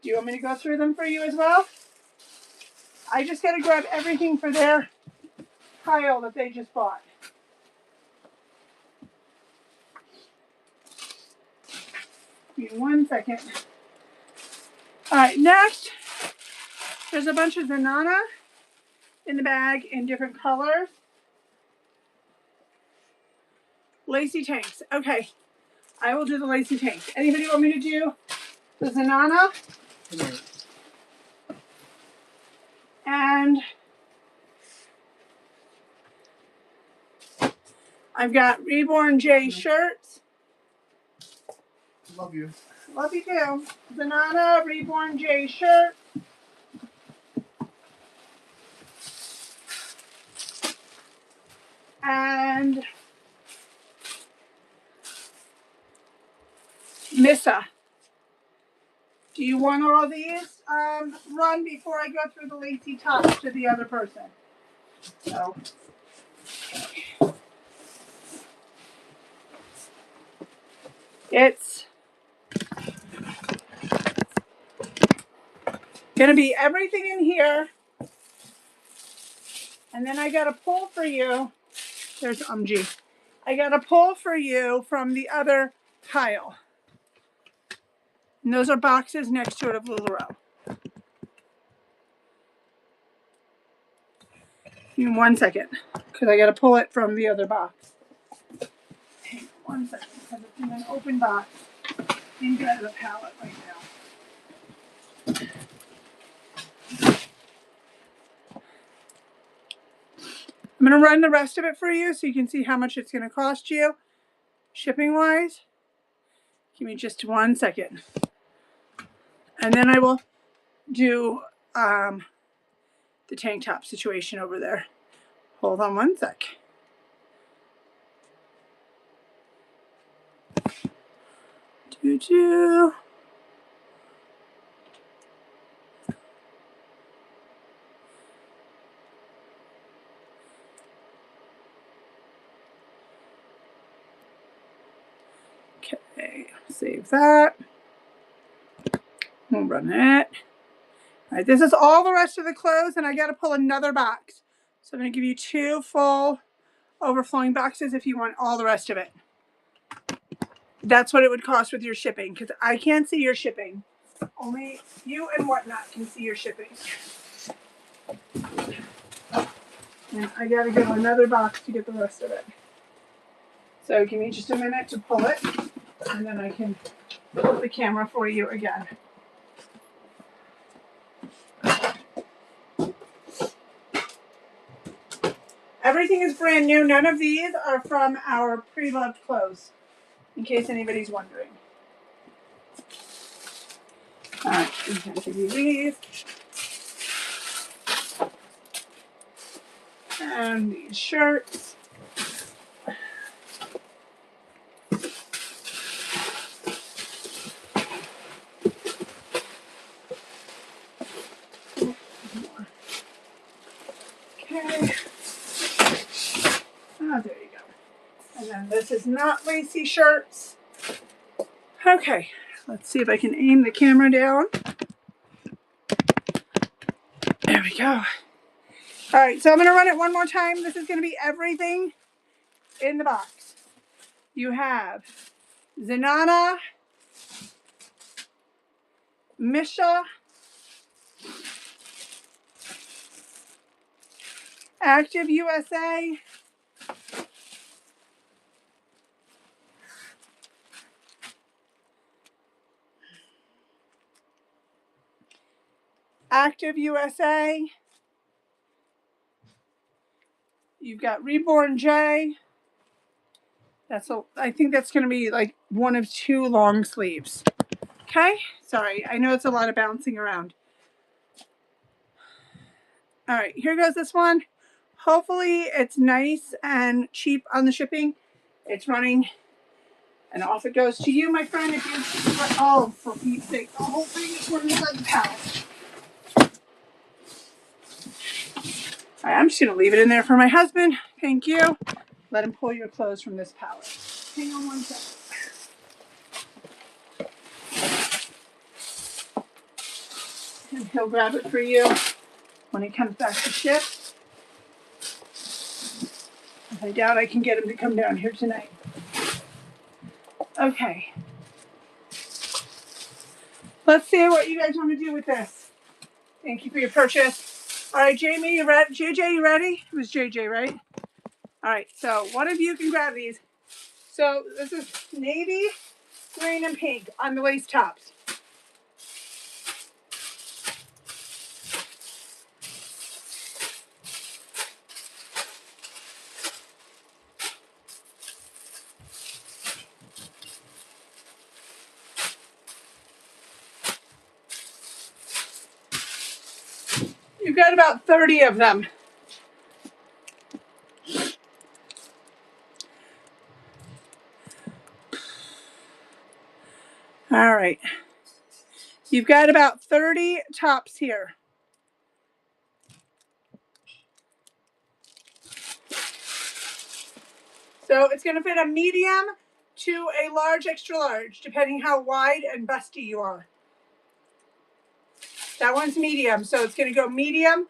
Do you want me to go through them for you as well? I just got to grab everything for their pile that they just bought. Give me 1 second. All right, next, there's a bunch of Zanana in the bag in different colors. Lacy tanks. Okay, I will do the lacy tanks. Anybody want me to do the Zanana? And I've got Reborn J shirts. Love you. Love you too. Zanana Reborn J shirt. And Missa. Do you want all these run before I go through the lacy tops to the other person? So. It's gonna be everything in here. And then I gotta pull for you. There's G. I gotta pull for you from the other pile. And those are boxes next to it of LuLaRoe. Give me 1 second, because I gotta pull it from the other box. Hang on 1 second, because it's in an open box inside of the pallet right now. I'm gonna run the rest of it for you so you can see how much it's gonna cost you, shipping wise. Give me just 1 second. And then I will do the tank top situation over there. Hold on 1 sec. Doo-doo. Okay, save that. We'll run it. All right, this is all the rest of the clothes, and I got to pull another box. So I'm going to give you 2 full overflowing boxes if you want all the rest of it. That's what it would cost with your shipping, because I can't see your shipping. Only you and Whatnot can see your shipping. And I got to go to another box to get the rest of it. So give me just a minute to pull it, and then I can put the camera for you again. Everything is brand new. None of these are from our pre-loved clothes, in case anybody's wondering. All right, I'm going to give you these. And these shirts. Okay. Oh, there you go. And then this is not lacy shirts. Okay, let's see if I can aim the camera down. There we go. All right, so I'm going to run it one more time. This is going to be everything in the box. You have Zanana, Misha, Active USA, Active USA. You've got Reborn J. I think that's going to be like one of 2 long sleeves. Okay, sorry, I know it's a lot of bouncing around. All right, here goes this one. Hopefully it's nice and cheap on the shipping. It's running, and off it goes to you, my friend. If you, oh, for Pete's sake, the whole thing is running inside the pallet. All right, I'm just gonna leave it in there for my husband. Thank you. Let him pull your clothes from this pallet. Hang on one second. And he'll grab it for you when he comes back to ship. I doubt I can get him to come down here tonight. Okay. Let's see what you guys want to do with this. Thank you for your purchase. All right, Jamie, you ready? JJ, you ready? It was JJ, right? All right, so one of you can grab these. So this is navy, green, and pink on the lace tops. You've got about 30 of them. All right. You've got about 30 tops here. So it's going to fit a medium to a large, extra large, depending how wide and busty you are. That one's medium, so it's going to go medium,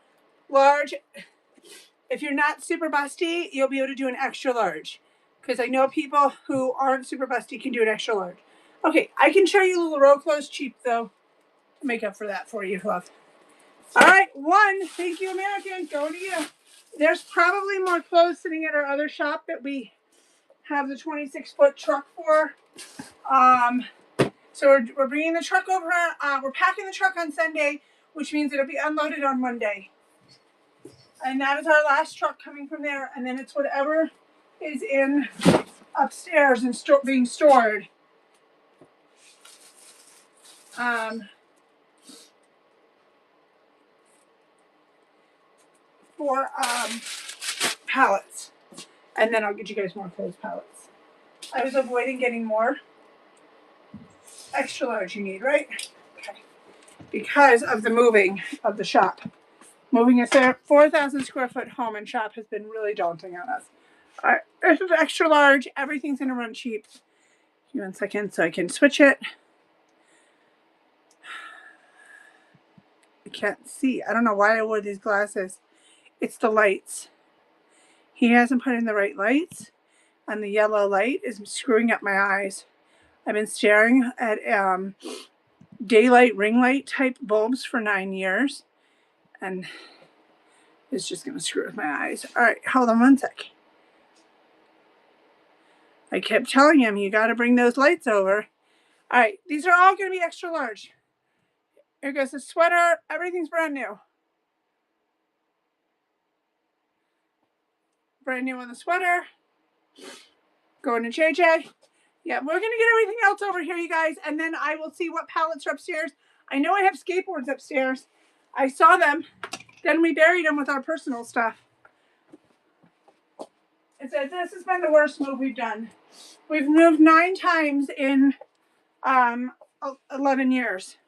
large. If you're not super busty, you'll be able to do an extra large. Because I know people who aren't super busty can do an extra large. Okay, I can show you a little row clothes cheap, though. Make up for that for you, love. All right, one. Thank you, American. Going to you. There's probably more clothes sitting at our other shop that we have the 26-foot truck for. So we're bringing the truck over. We're packing the truck on Sunday, which means it'll be unloaded on Monday. And that is our last truck coming from there. And then it's whatever is in upstairs and being stored. For pallets. And then I'll get you guys more clothes pallets. I was avoiding getting more. Extra large you need, right? Okay. Because of the moving of the shop. Moving a 4,000 square foot home and shop has been really daunting on us. All right, this is extra large. Everything's going to run cheap. Give me 1 second so I can switch it. I can't see. I don't know why I wore these glasses. It's the lights. He hasn't put in the right lights, and the yellow light is screwing up my eyes. I've been staring at daylight ring light type bulbs for 9 years, and it's just going to screw with my eyes. All right, hold on 1 sec. I kept telling him, you got to bring those lights over. All right, these are all going to be extra large. Here goes the sweater. Everything's brand new. Brand new on the sweater. Going to JJ. Yeah, we're going to get everything else over here, you guys, and then I will see what pallets are upstairs. I know I have skateboards upstairs. I saw them. Then we buried them with our personal stuff. It says this has been the worst move we've done. We've moved 9 times in 11 years.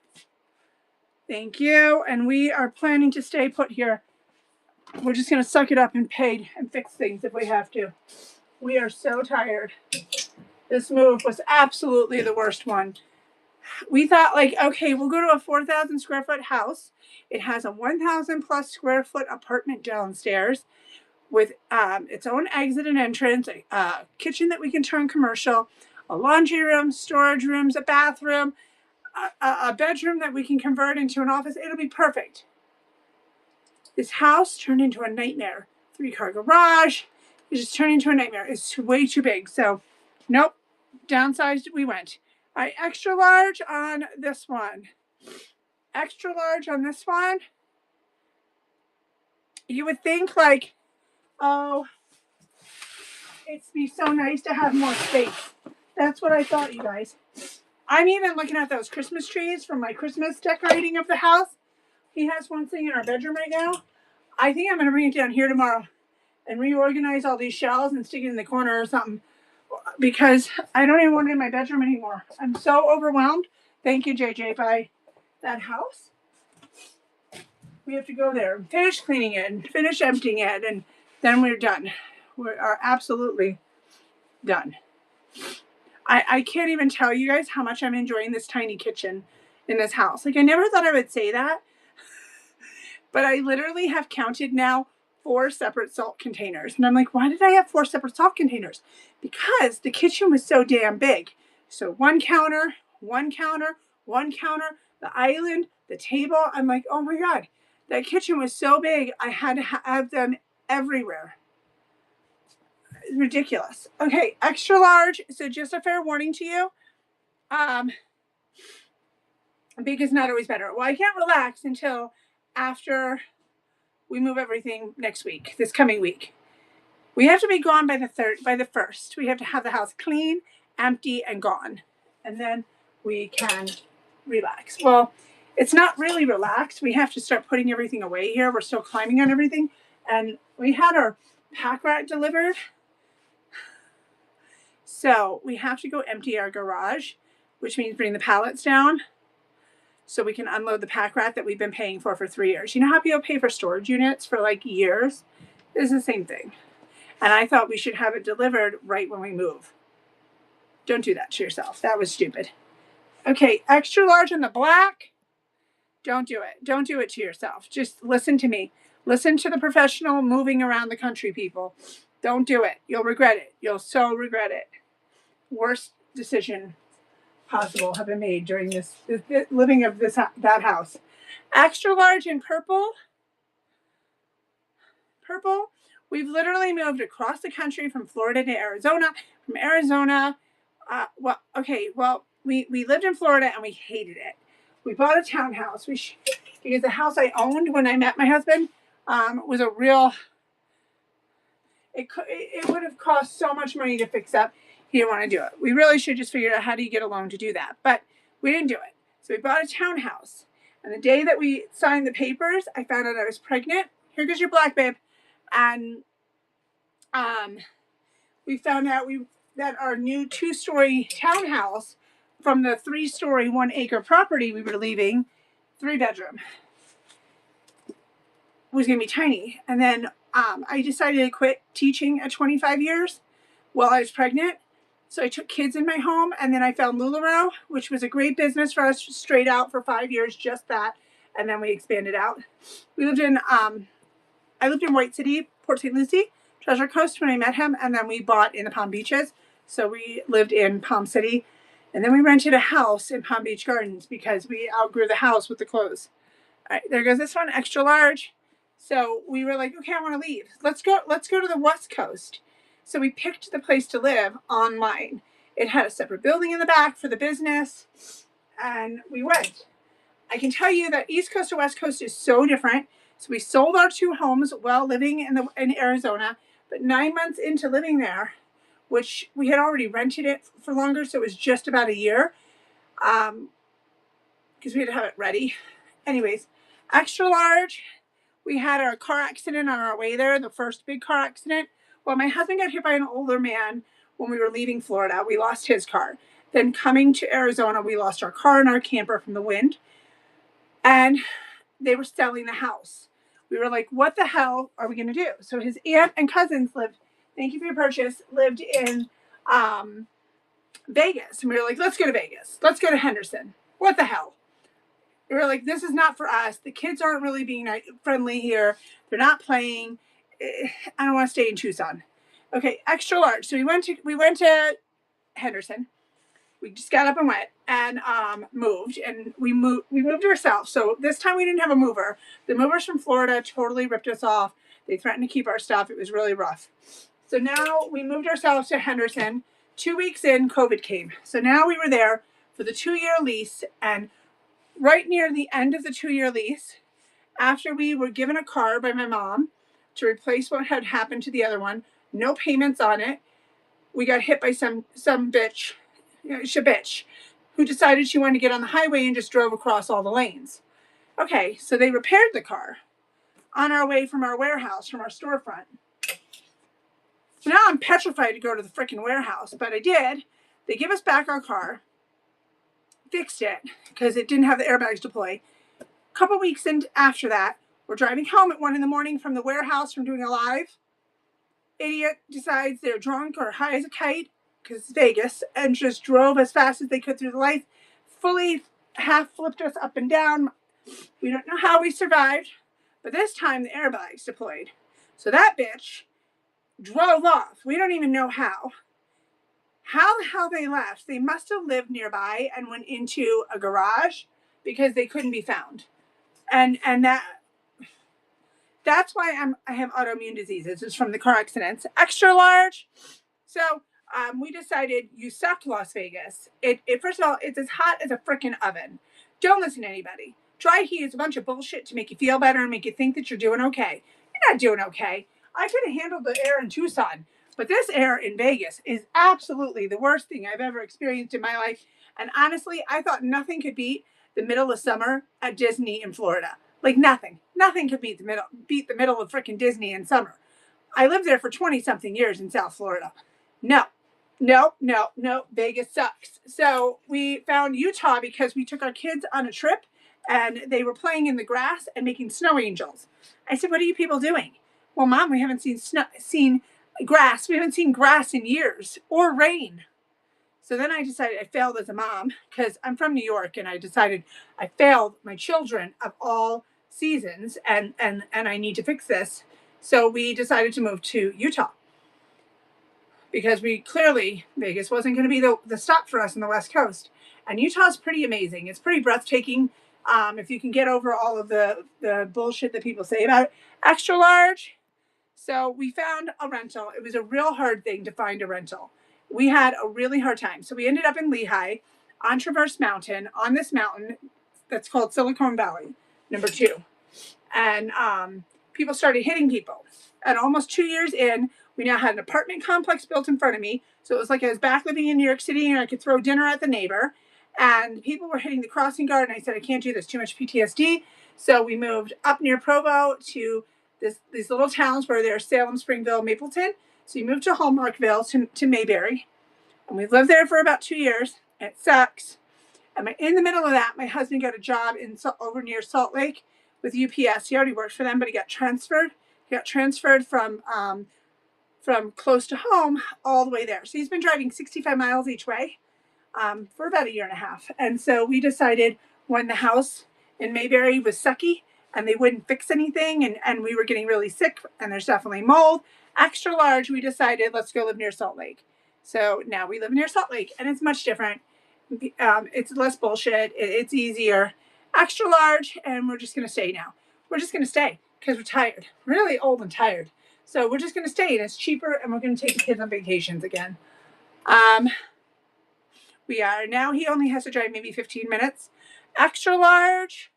Thank you. And we are planning to stay put here. We're just going to suck it up and pay and fix things if we have to. We are so tired. This move was absolutely the worst one. We thought, like, okay, we'll go to a 4,000 square foot house. It has a 1,000 plus square foot apartment downstairs with its own exit and entrance, a kitchen that we can turn commercial, a laundry room, storage rooms, a bathroom, a bedroom that we can convert into an office. It'll be perfect. This house turned into a nightmare. 3-car garage. It just turned into a nightmare. It's way too big. So, nope. Downsized we went. All right, extra large on this one. Extra large on this one. You would think, like, oh, it'd be so nice to have more space. That's what I thought, you guys. I'm even looking at those Christmas trees from my Christmas decorating of the house. He has one thing in our bedroom right now. I think I'm going to bring it down here tomorrow and reorganize all these shelves and stick it in the corner or something. because I don't even want it in my bedroom anymore. I'm so overwhelmed. Thank you, JJ, by that house. We have to go there and finish cleaning it and finish emptying it, and then we're done. We are absolutely done. I can't even tell you guys how much I'm enjoying this tiny kitchen in this house. Like, I never thought I would say that, but I literally have counted now 4 separate salt containers. And I'm like, why did I have 4 separate salt containers? Because the kitchen was so damn big. So one counter, the island, the table. I'm like, oh my God, that kitchen was so big. I had to have them everywhere. It's ridiculous. Okay, extra large. So just a fair warning to you. Big is not always better. Well, I can't relax until after we move everything next week, this coming week. We have to be gone by the 1st. We have to have the house clean, empty, and gone. And then we can relax. Well, it's not really relaxed. We have to start putting everything away here. We're still climbing on everything. And we had our pack rat delivered. So we have to go empty our garage, which means bring the pallets down so we can unload the pack rat that we've been paying for 3 years. You know how people pay for storage units for like years? It's the same thing. And I thought we should have it delivered right when we move. Don't do that to yourself. That was stupid. Okay, extra large in the black. Don't do it. Don't do it to yourself. Just listen to me. Listen to the professional moving around the country people. Don't do it. You'll regret it. You'll so regret it. Worst decision possible have been made during this living of that house. Extra large in purple. Purple. We've literally moved across the country from Florida to Arizona. From Arizona, we lived in Florida and we hated it. We bought a townhouse because the house I owned when I met my husband was a real. It would have cost so much money to fix up. He didn't want to do it. We really should just figure out how do you get a loan to do that, but we didn't do it. So we bought a townhouse, and the day that we signed the papers, I found out I was pregnant. Here goes your black babe. And we found out that our new 2-story townhouse from the 3-story 1-acre property we were leaving, 3-bedroom, was going to be tiny. And then I decided to quit teaching at 25 years while I was pregnant. So I took kids in my home, and then I found LuLaRoe, which was a great business for us, straight out for 5 years, just that. And then we expanded out. We lived in I lived in White City, Port St. Lucie, Treasure Coast when I met him, and then we bought in the Palm Beaches. So we lived in Palm City, and then we rented a house in Palm Beach Gardens because we outgrew the house with the clothes. All right, there goes this one, extra large. So we were like, okay, I want to leave. Let's go to the West Coast. So we picked the place to live online. It had a separate building in the back for the business, and we went. I can tell you that East Coast to West Coast is so different. So we sold our 2 homes while living in Arizona, but 9 months into living there, which we had already rented it for longer, so it was just about a year, because we had to have it ready. Anyways, extra large. We had a car accident on our way there, the first big car accident. Well, my husband got hit by an older man when we were leaving Florida. We lost his car. Then coming to Arizona, we lost our car and our camper from the wind. And they were selling the house. We were like, what the hell are we going to do? So his aunt and cousins thank you for your purchase, lived in Vegas. And we were like, let's go to Vegas. Let's go to Henderson. What the hell? We were like, this is not for us. The kids aren't really being friendly here. They're not playing. I don't want to stay in Tucson. Okay, extra large. So we went to Henderson. We just got up and went and moved, and we moved ourselves. So this time we didn't have a mover. The movers from Florida totally ripped us off. They threatened to keep our stuff. It was really rough. So now we moved ourselves to Henderson. 2 weeks in, COVID came. So now we were there for the 2-year lease, and right near the end of the 2-year lease, after we were given a car by my mom to replace what had happened to the other one, no payments on it, we got hit by some bitch, shabitch, who decided she wanted to get on the highway and just drove across all the lanes. Okay, so they repaired the car on our way from our warehouse, from our storefront. So now I'm petrified to go to the freaking warehouse, but I did. They give us back our car, fixed it because it didn't have the airbags deployed. A couple weeks in after that, we're driving home at 1 a.m. from the warehouse from doing a live. Idiot decides they're drunk or high as a kite because it's Vegas and just drove as fast as they could through the lights, fully half flipped us up and down. We don't know how we survived, but this time the airbags deployed. So that bitch drove off. We don't even know how. How the hell they left? They must have lived nearby and went into a garage because they couldn't be found. And that's why I have autoimmune diseases. It's from the car accidents. Extra large. So we decided, you suck, Las Vegas. It first of all, it's as hot as a freaking oven. Don't listen to anybody. Dry heat is a bunch of bullshit to make you feel better and make you think that you're doing okay. You're not doing okay. I could have handled the air in Tucson, but this air in Vegas is absolutely the worst thing I've ever experienced in my life. And honestly, I thought nothing could beat the middle of summer at Disney in Florida. Like nothing. Nothing could beat the middle of freaking Disney in summer. I lived there for 20-something years in South Florida. No. Vegas sucks. So we found Utah because we took our kids on a trip and they were playing in the grass and making snow angels. I said, what are you people doing? Well, Mom, we haven't seen grass. We haven't seen grass in years or rain. So then I decided I failed as a mom because I'm from New York, and I decided I failed my children of all seasons, and I need to fix this. So we decided to move to Utah because we clearly, Vegas wasn't going to be the stop for us on the West Coast. And Utah's pretty amazing. It's pretty breathtaking. If you can get over all of the bullshit that people say about it. Extra large. So we found a rental. It was a real hard thing to find a rental. We had a really hard time. So we ended up in Lehigh on Traverse Mountain, on this mountain that's called Silicon Valley, number 2. And people started hitting people. And almost 2 years in, we now had an apartment complex built in front of me. So it was like I was back living in New York City and I could throw dinner at the neighbor. And people were hitting the crossing guard. And I said, I can't do this, too much PTSD. So we moved up near Provo to these little towns where there's Salem, Springville, Mapleton. So we moved to Hallmarkville, to Mayberry. And we've lived there for about 2 years. It sucks. And in the middle of that, my husband got a job over near Salt Lake with UPS. He already worked for them, but he got transferred. He got transferred from close to home all the way there. So he's been driving 65 miles each way for about 1.5 years. And so we decided when the house in Mayberry was sucky and they wouldn't fix anything and we were getting really sick and there's definitely mold, extra large, we decided let's go live near Salt Lake. So now we live near Salt Lake and it's much different. It's less bullshit. It's easier. Extra large, and we're just going to stay now. We're just going to stay because we're tired. Really old and tired. So we're just going to stay, and it's cheaper, and we're going to take the kids on vacations again. We are now, he only has to drive maybe 15 minutes. Extra large.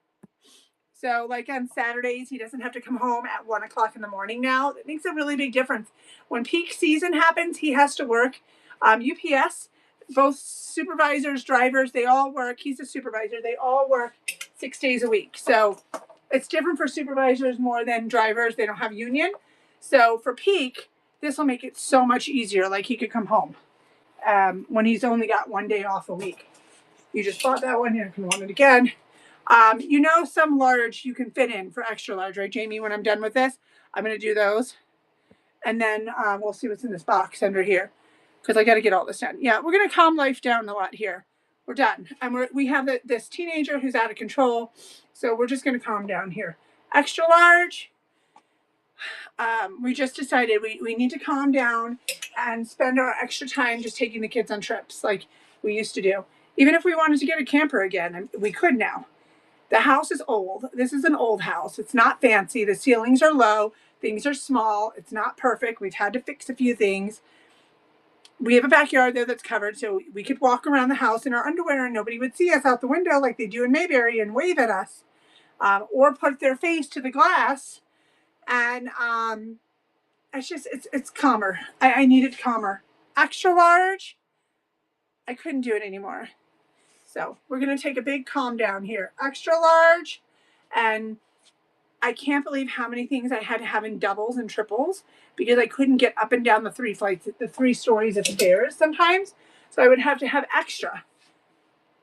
So like on Saturdays, he doesn't have to come home at 1 o'clock in the morning now. That makes a really big difference. When peak season happens, he has to work. UPS, both supervisors, drivers, they all work. He's a supervisor. They all work 6 days a week. So it's different for supervisors more than drivers. They don't have union. So for peak, this will make it so much easier. Like he could come home when he's only got 1 day off a week. You just bought that one. You can want it again. Some large you can fit in for extra large, right, Jamie? When I'm done with this, I'm going to do those. And then we'll see what's in this box under here because I got to get all this done. Yeah, we're going to calm life down a lot here. We're done. And we have this teenager who's out of control. So we're just going to calm down here. Extra large. We just decided we need to calm down and spend our extra time just taking the kids on trips like we used to do. Even if we wanted to get a camper again, we could now. The house is old. This is an old house. It's not fancy. The ceilings are low. Things are small. It's not perfect. We've had to fix a few things. We have a backyard there that's covered, so we could walk around the house in our underwear and nobody would see us out the window like they do in Mayberry and wave at us, or put their face to the glass. And it's calmer. I needed calmer. Extra large. I couldn't do it anymore. So we're going to take a big calm down here. Extra large. And I can't believe how many things I had to have in doubles and triples because I couldn't get up and down the 3 stories of stairs sometimes. So I would have to have extra.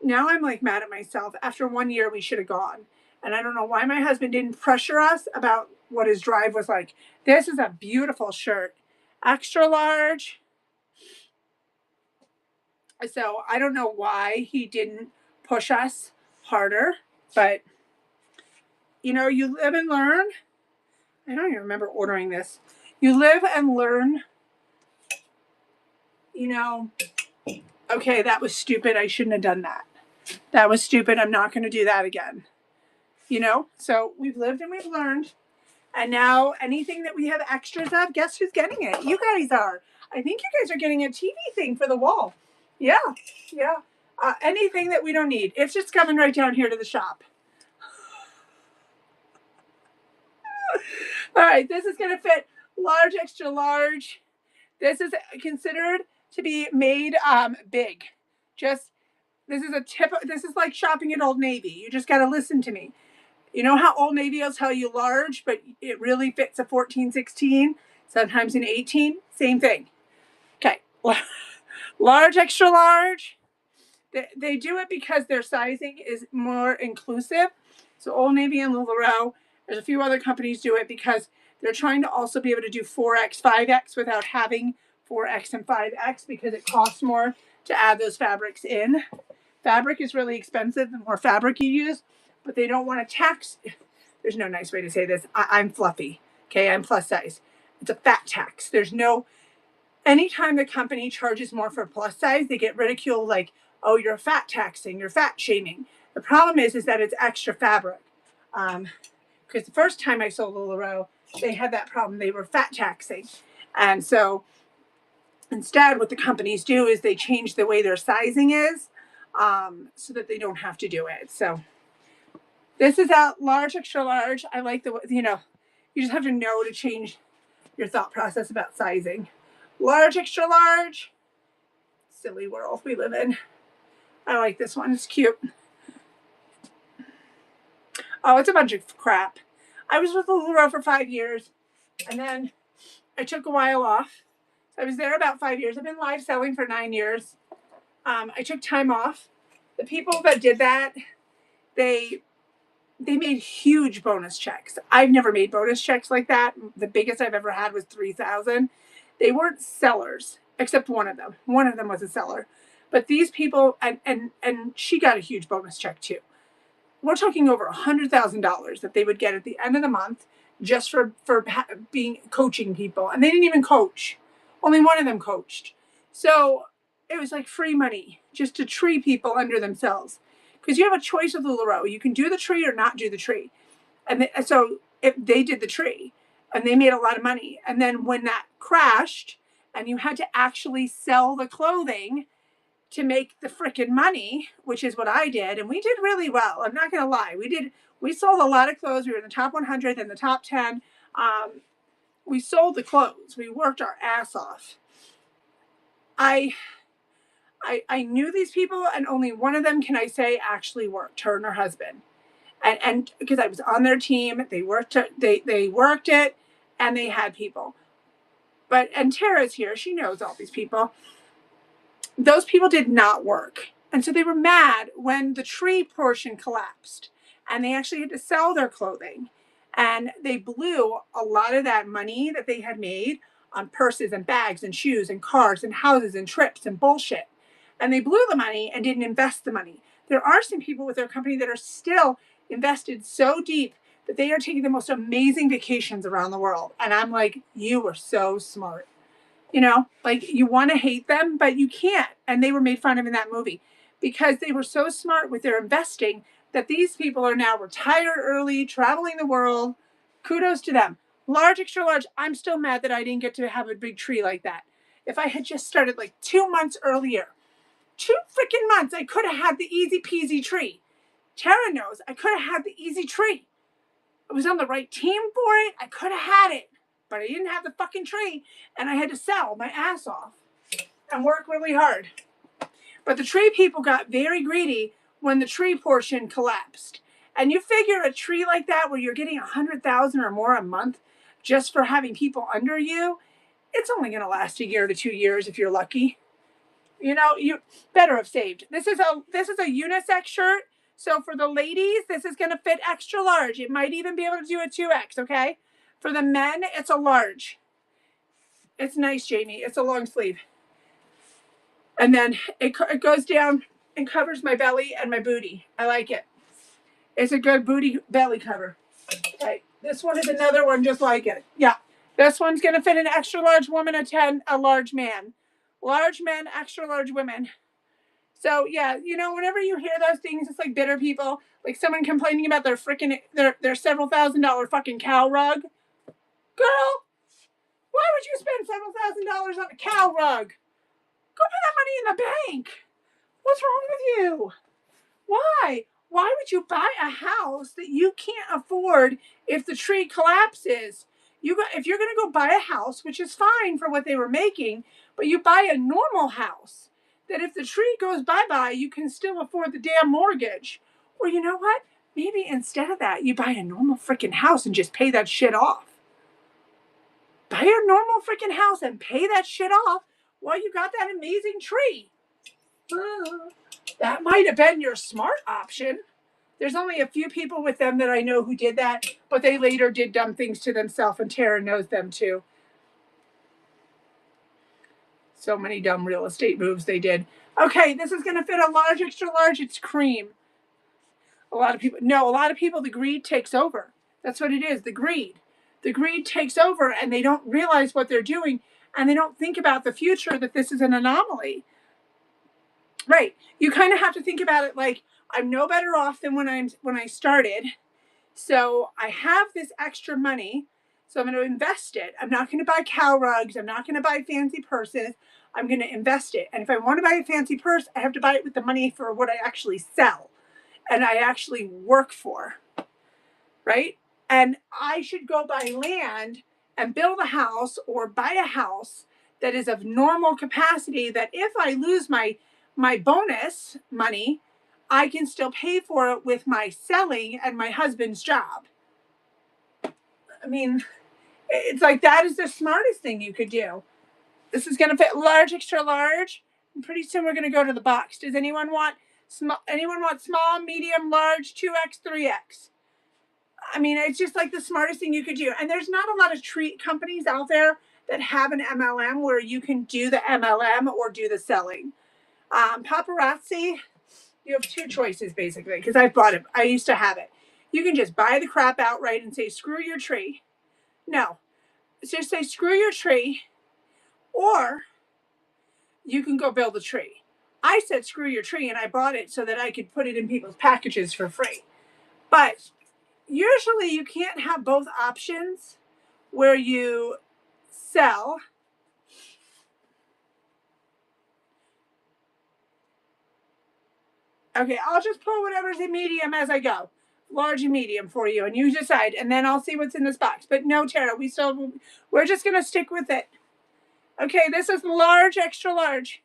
Now I'm like mad at myself. After 1 year, we should have gone. And I don't know why my husband didn't pressure us about what his drive was like. This is a beautiful shirt. Extra large. So I don't know why he didn't push us harder. But, you know, you live and learn. I don't even remember ordering this. You live and learn. You know, okay, that was stupid. I shouldn't have done that. That was stupid. I'm not going to do that again. You know, so we've lived and we've learned. And now anything that we have extras of, guess who's getting it? You guys are. I think you guys are getting a TV thing for the wall. Yeah, yeah. Anything that we don't need. It's just coming right down here to the shop. All right, this is going to fit large, extra large. This is considered to be made big. Just, this is a tip. This is like shopping at Old Navy. You just got to listen to me. You know how Old Navy will tell you large, but it really fits a 14, 16, sometimes an 18? Same thing. Okay. Large, extra large. They do it because their sizing is more inclusive. So Old Navy and LuLaRoe, there's a few other companies do it because they're trying to also be able to do 4X, 5X without having 4X and 5X because it costs more to add those fabrics in. Fabric is really expensive the more fabric you use, but they don't want to tax. There's no nice way to say this. I'm fluffy. Okay, I'm plus size. It's a fat tax. There's no, anytime the company charges more for plus size, they get ridiculed like, oh, you're fat taxing, you're fat shaming. The problem is that it's extra fabric. Because the first time I sold LuLaRoe, they had that problem. They were fat taxing. And so instead, what the companies do is they change the way their sizing is so that they don't have to do it. So this is a large, extra large. I like the, you know, you just have to know to change your thought process about sizing. Large, extra large. Silly world we live in. I like this one. It's cute. Oh, it's a bunch of crap. I was with LuLaRoe for 5 years, and then I took a while off. I was there about 5 years. I've been live selling for 9 years. I took time off. The people that did that, they made huge bonus checks. I've never made bonus checks like that. The biggest I've ever had was $3,000. They weren't sellers, except one of them. One of them was a seller. But these people, and she got a huge bonus check too. We're talking over $100,000 that they would get at the end of the month just for being coaching people. And they didn't even coach. Only one of them coached. So it was like free money just to tree people under themselves. Because you have a choice with LuLaRoe. You can do the tree or not do the tree. And so if they did the tree and they made a lot of money. And then when that crashed and you had to actually sell the clothing to make the freaking money, which is what I did, and we did really well. I'm not going to lie. We sold a lot of clothes. We were in the top 100 and the top 10. We sold the clothes. We worked our ass off. I knew these people, and only one of them can I say actually worked, her and her husband. And because I was on their team, they worked it, and they had people. And Tara's here. She knows all these people. Those people did not work. And so they were mad when the tree portion collapsed and they actually had to sell their clothing. And they blew a lot of that money that they had made on purses and bags and shoes and cars and houses and trips and bullshit. And they blew the money and didn't invest the money. There are some people with their company that are still invested so deep that they are taking the most amazing vacations around the world. And I'm like, you were so smart. You know, like you want to hate them, but you can't. And they were made fun of in that movie because they were so smart with their investing that these people are now retired early, traveling the world. Kudos to them. Large, extra large. I'm still mad that I didn't get to have a big tree like that. If I had just started like 2 months earlier, 2 freaking months, I could have had the easy peasy tree. Tara knows I could have had the easy tree. I was on the right team for it. I could have had it. But I didn't have the fucking tree, and I had to sell my ass off and work really hard. But the tree people got very greedy when the tree portion collapsed. And you figure a tree like that where you're getting 100,000 or more a month just for having people under you, it's only going to last a year to 2 years if you're lucky. You know, you better have saved. This is a unisex shirt. So for the ladies, this is going to fit extra large. It might even be able to do a 2X, okay? For the men, it's a large. It's nice, Jamie. It's a long sleeve. And then it goes down and covers my belly and my booty. I like it. It's a good booty belly cover. Okay. This one is another one just like it. Yeah. This one's going to fit an extra large woman, a large man. Large men, extra large women. So, yeah, you know, whenever you hear those things, it's like bitter people. Like someone complaining about their freaking, their several $1,000 fucking cow rug. Girl, why would you spend several $1,000s on a cow rug? Go put that money in the bank. What's wrong with you? Why? Why would you buy a house that you can't afford if the tree collapses? If you're going to go buy a house, which is fine for what they were making, but you buy a normal house that if the tree goes bye-bye, you can still afford the damn mortgage. Or you know what? Maybe instead of that, you buy a normal freaking house and just pay that shit off. Buy a normal freaking house and pay that shit off while you got that amazing tree. That might have been your smart option. There's only a few people with them that I know who did that, but they later did dumb things to themselves, and Tara knows them too. So many dumb real estate moves they did. Okay, this is going to fit a large, extra large. It's cream. A lot of people, the greed takes over. That's what it is, the greed. The greed takes over, and they don't realize what they're doing, and they don't think about the future, that this is an anomaly. Right. You kind of have to think about it like, I'm no better off than when I started. So I have this extra money. So I'm going to invest it. I'm not going to buy cow rugs. I'm not going to buy fancy purses. I'm going to invest it. And if I want to buy a fancy purse, I have to buy it with the money for what I actually sell and I actually work for. Right? And I should go buy land and build a house or buy a house that is of normal capacity, that if I lose my bonus money, I can still pay for it with my selling and my husband's job. I mean, it's like that is the smartest thing you could do. This is going to fit large, extra large. And pretty soon we're going to go to the box. Does anyone want small? Anyone want small, medium, large, 2X, 3X? I mean, it's just like the smartest thing you could do. And there's not a lot of treat companies out there that have an MLM where you can do the MLM or do the selling. Paparazzi, you have two choices basically, because I've bought it. I used to have it. You can just buy the crap outright and say, screw your tree. No, just say, screw your tree, or you can go build a tree. I said, screw your tree, and I bought it so that I could put it in people's packages for free. But usually you can't have both options where you sell. Okay, I'll just pull whatever's in medium as I go. Large and medium for you, and you decide, and then I'll see what's in this box. But no, Tara, we're just going to stick with it. Okay, this is large, extra large.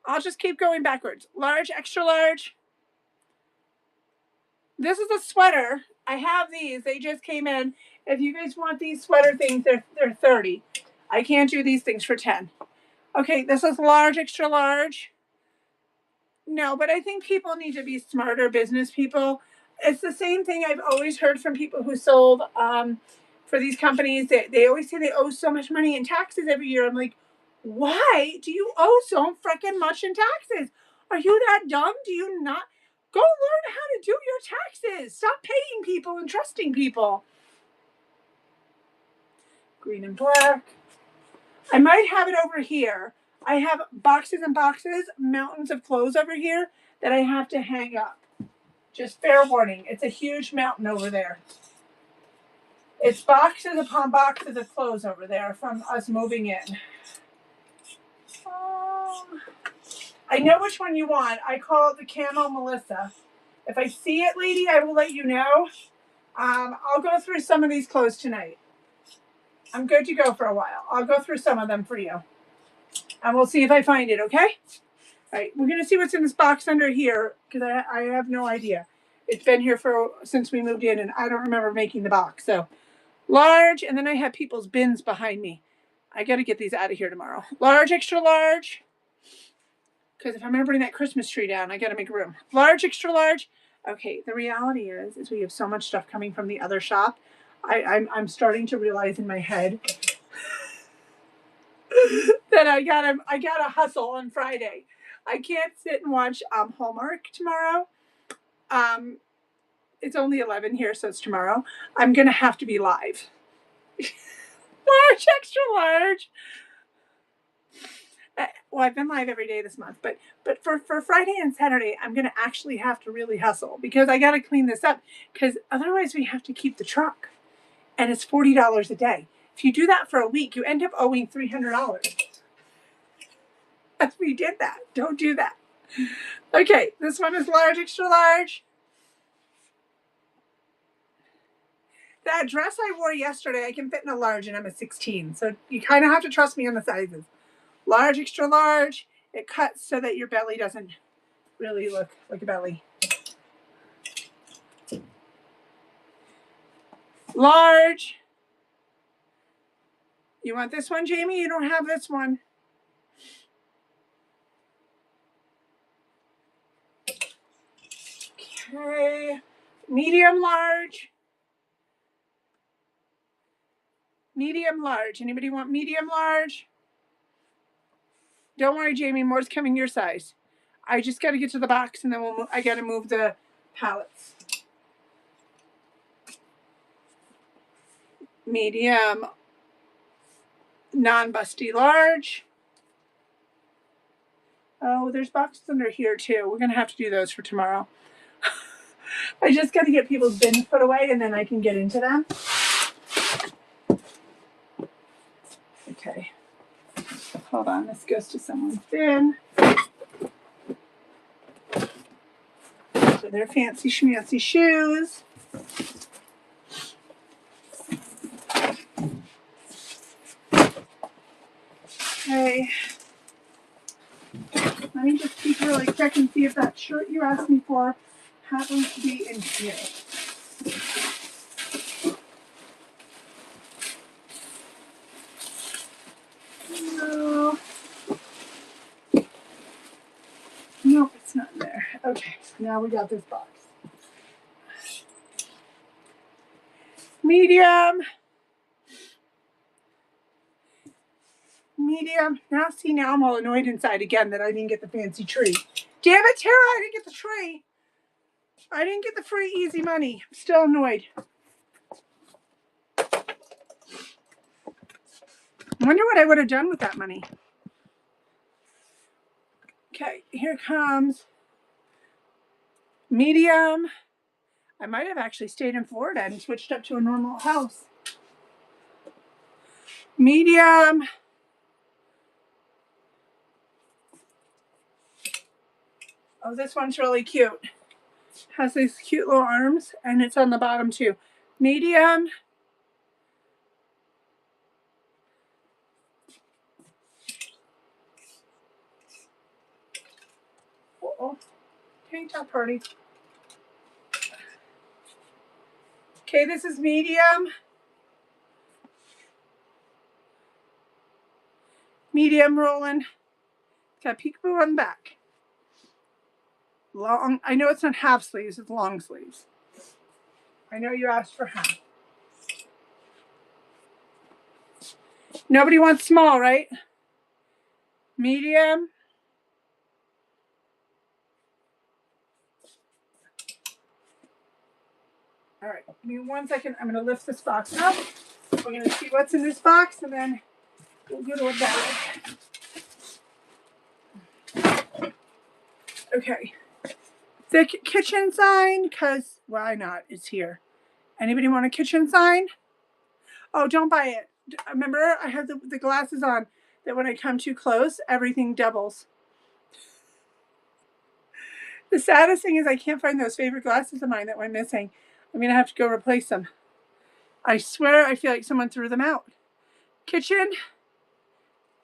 I'll just keep going backwards. Large, extra large. This is a sweater. I have these. They just came in. If you guys want these sweater things, they're 30. I can't do these things for 10. Okay, this is large, extra large. No, but I think people need to be smarter business people. It's the same thing I've always heard from people who sold for these companies. They always say they owe so much money in taxes every year. I'm like, why do you owe so freaking much in taxes? Are you that dumb? Do you not? Go learn how to do your taxes. Stop paying people and trusting people. Green and black. I might have it over here. I have boxes and boxes, mountains of clothes over here that I have to hang up. Just fair warning. It's a huge mountain over there. It's boxes upon boxes of clothes over there from us moving in. I know which one you want. I call it the Camo Melissa. If I see it, lady, I will let you know. I'll go through some of these clothes tonight. I'm good to go for a while. I'll go through some of them for you. And we'll see if I find it, okay? All right, we're going to see what's in this box under here, because I have no idea. It's been here since we moved in, and I don't remember making the box. So large, and then I have people's bins behind me. I got to get these out of here tomorrow. Large, extra large. Because if I'm going to bring that Christmas tree down, I got to make room. Large, extra large. Okay, the reality is we have so much stuff coming from the other shop. I'm starting to realize in my head that I gotta hustle on Friday. I can't sit and watch Hallmark tomorrow. It's only 11 here, so it's tomorrow. I'm gonna have to be live. Large, extra large. Well, I've been live every day this month, but for Friday and Saturday, I'm gonna actually have to really hustle because I gotta clean this up. Because otherwise, we have to keep the truck, and it's $40 a day. If you do that for a week, you end up owing $300. As we did that. Don't do that. Okay, this one is large, extra large. That dress I wore yesterday, I can fit in a large, and I'm a 16. So you kind of have to trust me on the sizes. Large, extra large. It cuts so that your belly doesn't really look like a belly. Large. You want this one, Jamie? You don't have this one. Okay. Medium large. Medium large. Anybody want medium large? Don't worry, Jamie. More's coming your size. I just got to get to the box, and then I got to move the pallets. Medium, non-busty large. Oh, there's boxes under here too. We're going to have to do those for tomorrow. I just got to get people's bins put away, and then I can get into them. Okay. Hold on. This goes to someone's bin. So they're fancy schmancy shoes. Okay. Let me just peek really quick and see if that shirt you asked me for happens to be in here. No. Nope, it's not in there. Okay, now we got this box. Medium. Medium. Now I'm all annoyed inside again that I didn't get the fancy tree. Damn it, Tara, I didn't get the tree. I didn't get the free easy money. I'm still annoyed. I wonder what I would have done with that money. Okay, here comes medium. I might have actually stayed in Florida and switched up to a normal house. Medium. Oh, this one's really cute. Has these cute little arms, and it's on the bottom too. Medium. Uh-oh. Tank top party. Okay, this is medium. Medium rolling. Got peekaboo on the back. Long. I know it's not half sleeves, it's long sleeves. I know you asked for half. Nobody wants small, right? Medium. All right, give me 1 second. I'm going to lift this box up. We're going to see what's in this box, and then we'll go to a bag. Okay. The kitchen sign, because why not? It's here. Anybody want a kitchen sign? Oh, don't buy it. Remember, I have the glasses on that when I come too close, everything doubles. The saddest thing is I can't find those favorite glasses of mine that went missing. I'm going to have to go replace them. I swear I feel like someone threw them out. Kitchen,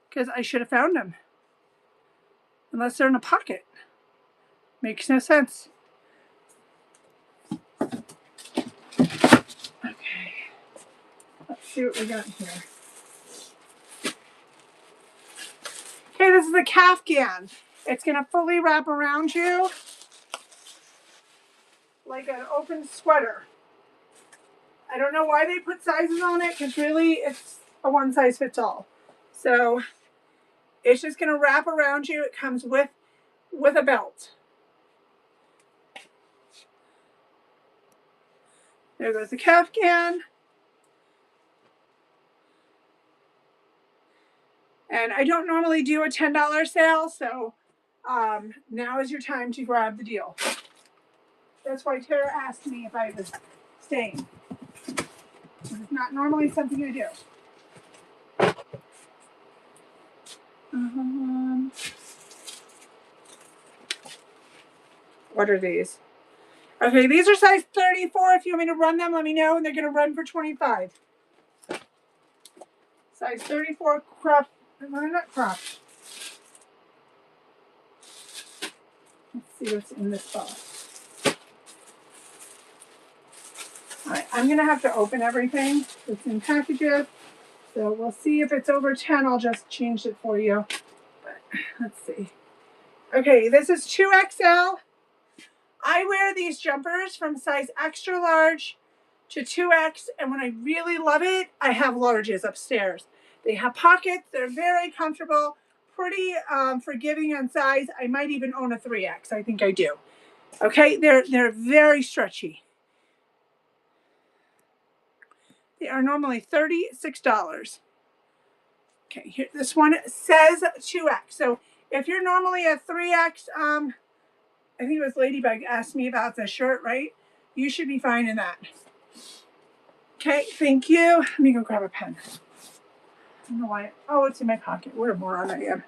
because I should have found them. Unless they're in a pocket. Makes no sense. see what we got here. Okay, this is a Kaftan. It's going to fully wrap around you like an open sweater. I don't know why they put sizes on it, because really it's a one size fits all. So it's just going to wrap around you. It comes with a belt. There goes the Kaftan. And I don't normally do a $10 sale, so now is your time to grab the deal. That's why Tara asked me if I was staying. It's not normally something I do. What are these? Okay, these are size 34. If you want me to run them, let me know, and they're going to run for 25. Size 34 crop. Not crop. Let's see what's in this box. Alright, I'm going to have to open everything that's in packages. So we'll see if it's over 10. I'll just change it for you. But let's see. Okay, this is 2XL. I wear these jumpers from size extra large to 2X, and when I really love it, I have larges upstairs. They have pockets. They're very comfortable, pretty forgiving on size. I might even own a 3X. I think I do. Okay, they're very stretchy. They are normally $36. Okay, here, this one says 2X. So if you're normally a 3X, I think it was Ladybug asked me about the shirt, right? You should be fine in that. Okay, thank you. Let me go grab a pen. I don't know why. Oh, it's in my pocket. What a moron I am.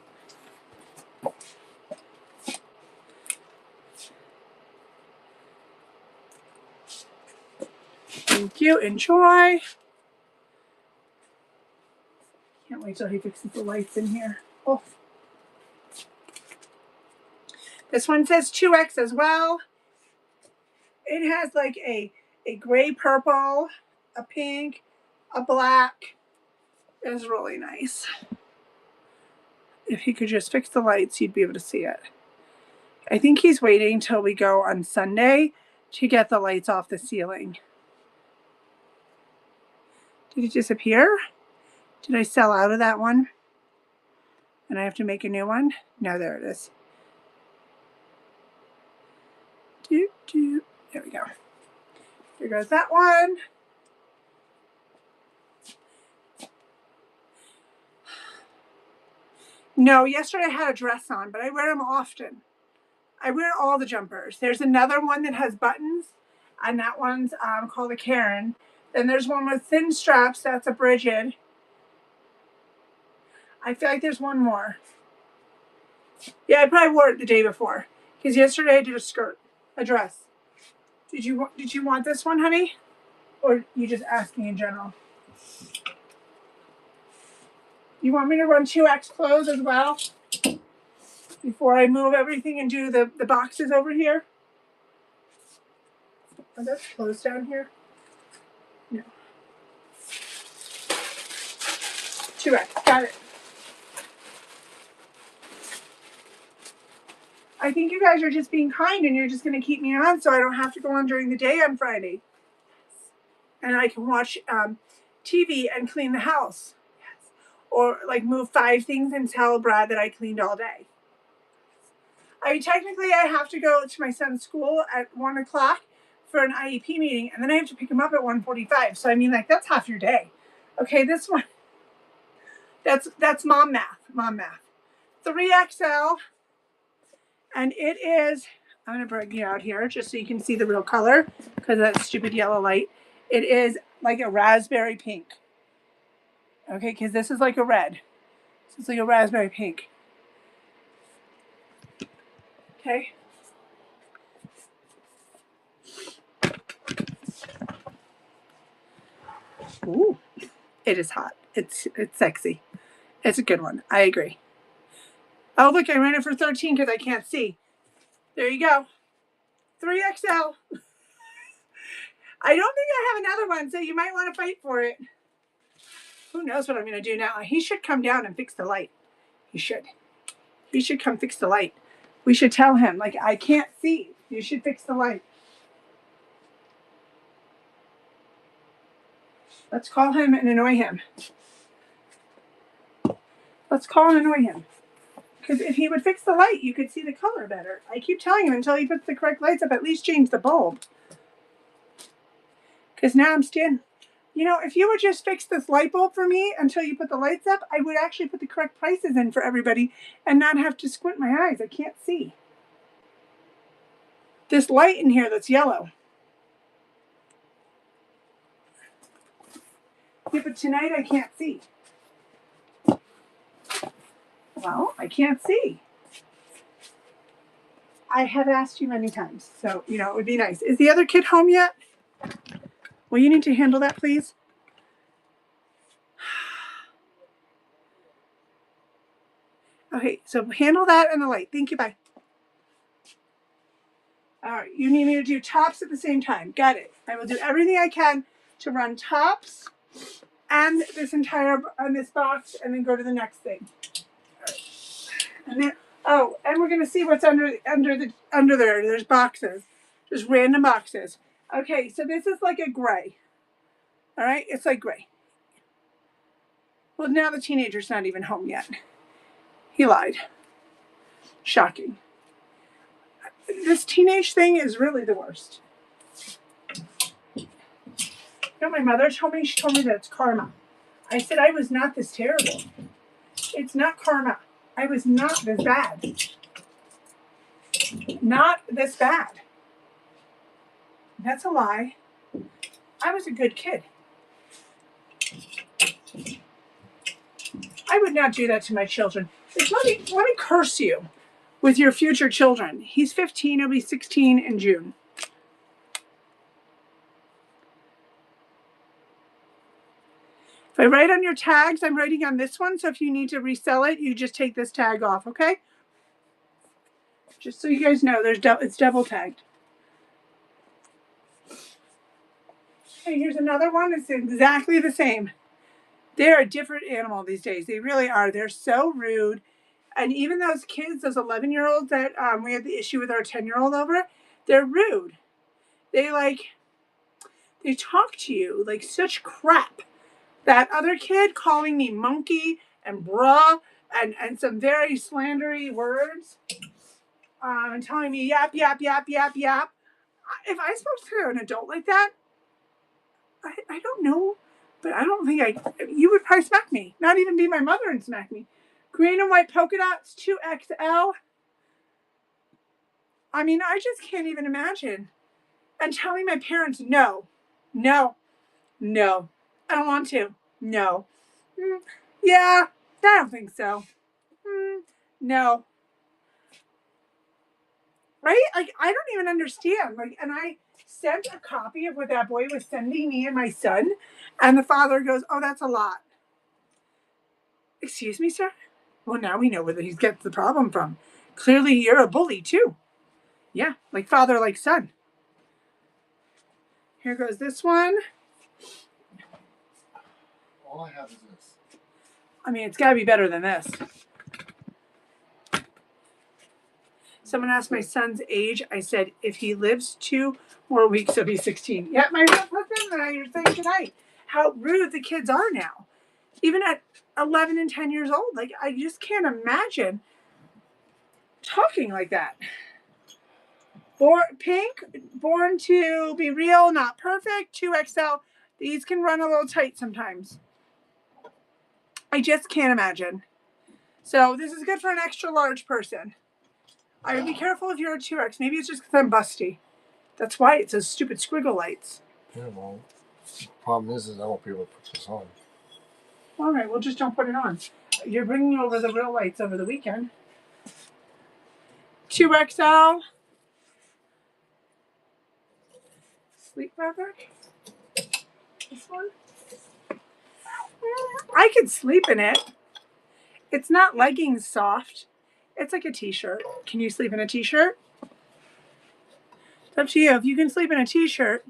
Thank you. Enjoy. Can't wait till he fixes the lights in here. Oh. This one says 2X as well. It has like a gray purple, a pink, a black. It's really nice. If he could just fix the lights, you'd be able to see it. I think he's waiting till we go on Sunday to get the lights off the ceiling. Did it disappear? Did I sell out of that one? And I have to make a new one? No, there it is. There we go. Here goes that one. No, yesterday I had a dress on, but I wear them often. I wear all the jumpers. There's another one that has buttons, and that one's called a Karen. Then there's one with thin straps. That's a Bridget. I feel like there's one more. Yeah, I probably wore it the day before, because yesterday I did a skirt, a dress. Did you want this one, honey? Or you just asking in general? You want me to run 2X clothes as well? Before I move everything and do the boxes over here? Are those clothes down here? No. 2X, got it. I think you guys are just being kind and you're just going to keep me on so I don't have to go on during the day on Friday. And I can watch TV and clean the house. Yes. Or like move 5 things and tell Brad that I cleaned all day. I mean, technically I have to go to my son's school at 1 o'clock for an IEP meeting, and then I have to pick him up at 1:45. So I mean, like, that's half your day. Okay, this one, that's mom math. 3XL. And it is, I'm going to bring you out here just so you can see the real color because of that stupid yellow light. It is like a raspberry pink. Okay, because this is like a red. This is like a raspberry pink. Okay. Ooh, it is hot. It's sexy. It's a good one. I agree. Oh, look, I ran it for 13 because I can't see. There you go. 3XL. I don't think I have another one, so you might want to fight for it. Who knows what I'm going to do now? He should come down and fix the light. He should. He should come fix the light. We should tell him, like, I can't see. You should fix the light. Let's call him and annoy him. Let's call and annoy him. Because if he would fix the light, you could see the color better. I keep telling him until he puts the correct lights up, at least change the bulb. Because now I'm standing. You know, if you would just fix this light bulb for me until you put the lights up, I would actually put the correct prices in for everybody and not have to squint my eyes. I can't see. This light in here that's yellow. Yeah, but tonight I can't see. Well, I can't see. I have asked you many times, so, you know, it would be nice. Is the other kid home yet? Well, you need to handle that, please. Okay, so handle that and the light. Thank you, bye. All right, you need me to do tops at the same time. Got it. I will do everything I can to run tops and this entire, on this box, and then go to the next thing. And then, oh, and we're gonna see what's under there. There's boxes, just random boxes. Okay, so this is like a gray. All right, it's like gray. Well, now the teenager's not even home yet. He lied. Shocking. This teenage thing is really the worst. You know, my mother told me, she told me that it's karma. I said I was not this terrible. It's not karma. I was not this bad. Not this bad. That's a lie. I was a good kid. I would not do that to my children. Let me curse you with your future children. He's 15, he'll be 16 in June. If I write on your tags, I'm writing on this one, so if you need to resell it, you just take this tag off, okay? Just so you guys know, it's double tagged. Okay, here's another one. It's exactly the same. They're a different animal these days. They really are. They're so rude. And even those kids, those 11-year-olds that we had the issue with our 10-year-old over, they're rude. They talk to you like such crap. That other kid calling me monkey and bruh and some very slandery words and telling me yap, yap, yap, yap, yap. If I spoke to an adult like that, I don't know, but I don't think you would probably smack me. Not even be my mother and smack me. Green and white polka dots, 2XL. I mean, I just can't even imagine. And telling my parents, no, I don't want to. No. Yeah, I don't think so. No. Right? Like, I don't even understand. Like, and I sent a copy of what that boy was sending me and my son, and the father goes, oh, that's a lot. Excuse me, sir? Well, now we know where he gets the problem from. Clearly, you're a bully, too. Yeah, like father, like son. Here goes this one. All I have is this. I mean, it's got to be better than this. Someone asked my son's age. I said, if he lives 2 more weeks, he'll be 16. Yeah, my husband and I are saying tonight how rude the kids are now. Even at 11 and 10 years old. Like, I just can't imagine talking like that. Pink, born to be real, not perfect, 2XL. These can run a little tight sometimes. I just can't imagine. So this is good for an extra large person. I would be careful if you're a 2X. Maybe it's just because I'm busty. That's why it's those stupid squiggle lights. Yeah, well, the problem is I won't be able to put this on. All right, well, just don't put it on. You're bringing over the real lights over the weekend. 2XL. Sleep fabric. This one. I could sleep in it. It's not leggings soft. It's like a t-shirt. Can you sleep in a t-shirt? It's up to you. If you can sleep in a t-shirt.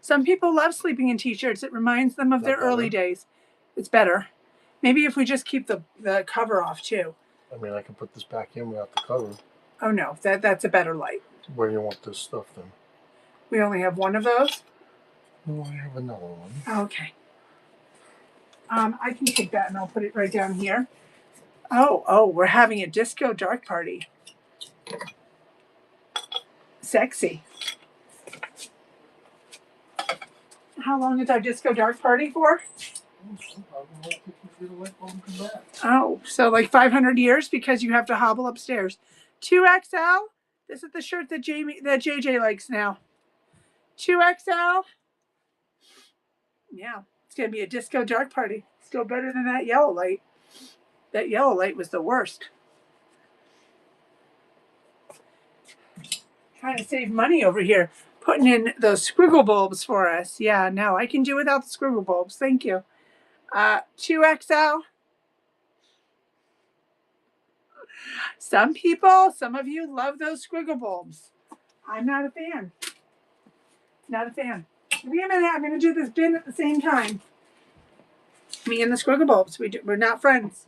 Some people love sleeping in t-shirts. It reminds them of Not their early better? days. It's better. Maybe if we just keep the cover off too. I mean, I can put this back in without the cover. Oh no, that's a better light. Where do you want this stuff then? We only have one of those. No, I have another one. Okay. I can take that and I'll put it right down here. Oh, we're having a disco dark party. Sexy. How long is our disco dark party for? Oh, so like 500 years because you have to hobble upstairs. 2XL. This is the shirt that JJ likes now. 2XL. Yeah, it's gonna be a disco dark party. Still better than that yellow light. That yellow light was the worst. Trying to save money over here. Putting in those squiggle bulbs for us. Yeah, no, I can do without the squiggle bulbs. Thank you. 2XL. Some of you love those squiggle bulbs. I'm not a fan. Not a fan. Give me a minute. I'm going to do this bin at the same time. Me and the squiggle bulbs. We're not friends.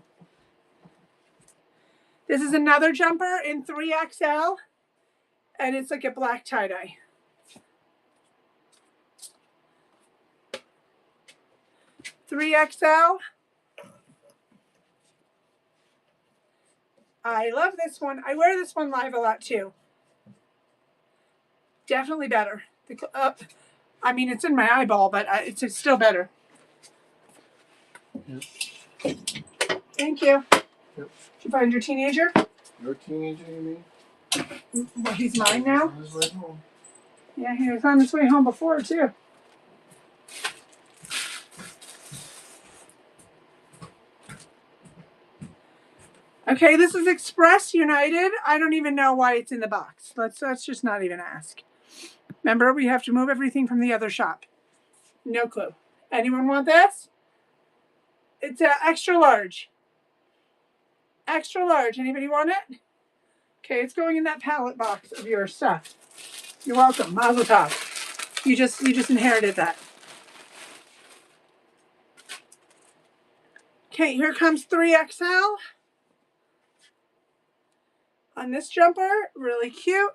This is another jumper in 3XL. And it's like a black tie-dye. $3XL. I love this one. I wear this one live a lot too. Definitely better. I mean, it's in my eyeball, but it's still better. Yep. Thank you. Yep. Did you find your teenager? Your teenager, you mean? Well, he's mine now. On his way home. Yeah, he was on his way home before too. Okay, this is Express United. I don't even know why it's in the box. Let's just not even ask. Remember, we have to move everything from the other shop. No clue. Anyone want this? It's extra large. Extra large. Anybody want it? Okay, it's going in that pallet box of your stuff. You're welcome. Mazel tov. You just inherited that. Okay, here comes 3XL. On this jumper, really cute.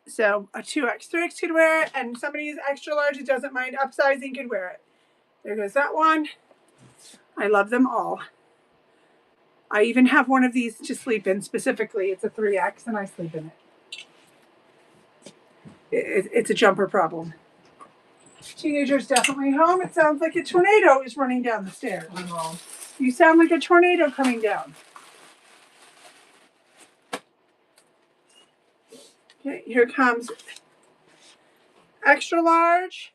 So a 2X, 3X could wear it, and somebody who's extra large who doesn't mind upsizing could wear it. There goes that one. I love them all. I even have one of these to sleep in specifically. It's a 3X and I sleep in it. It's a jumper problem. Teenager's definitely home. It sounds like a tornado is running down the stairs. You sound like a tornado coming down. Okay, here comes extra large.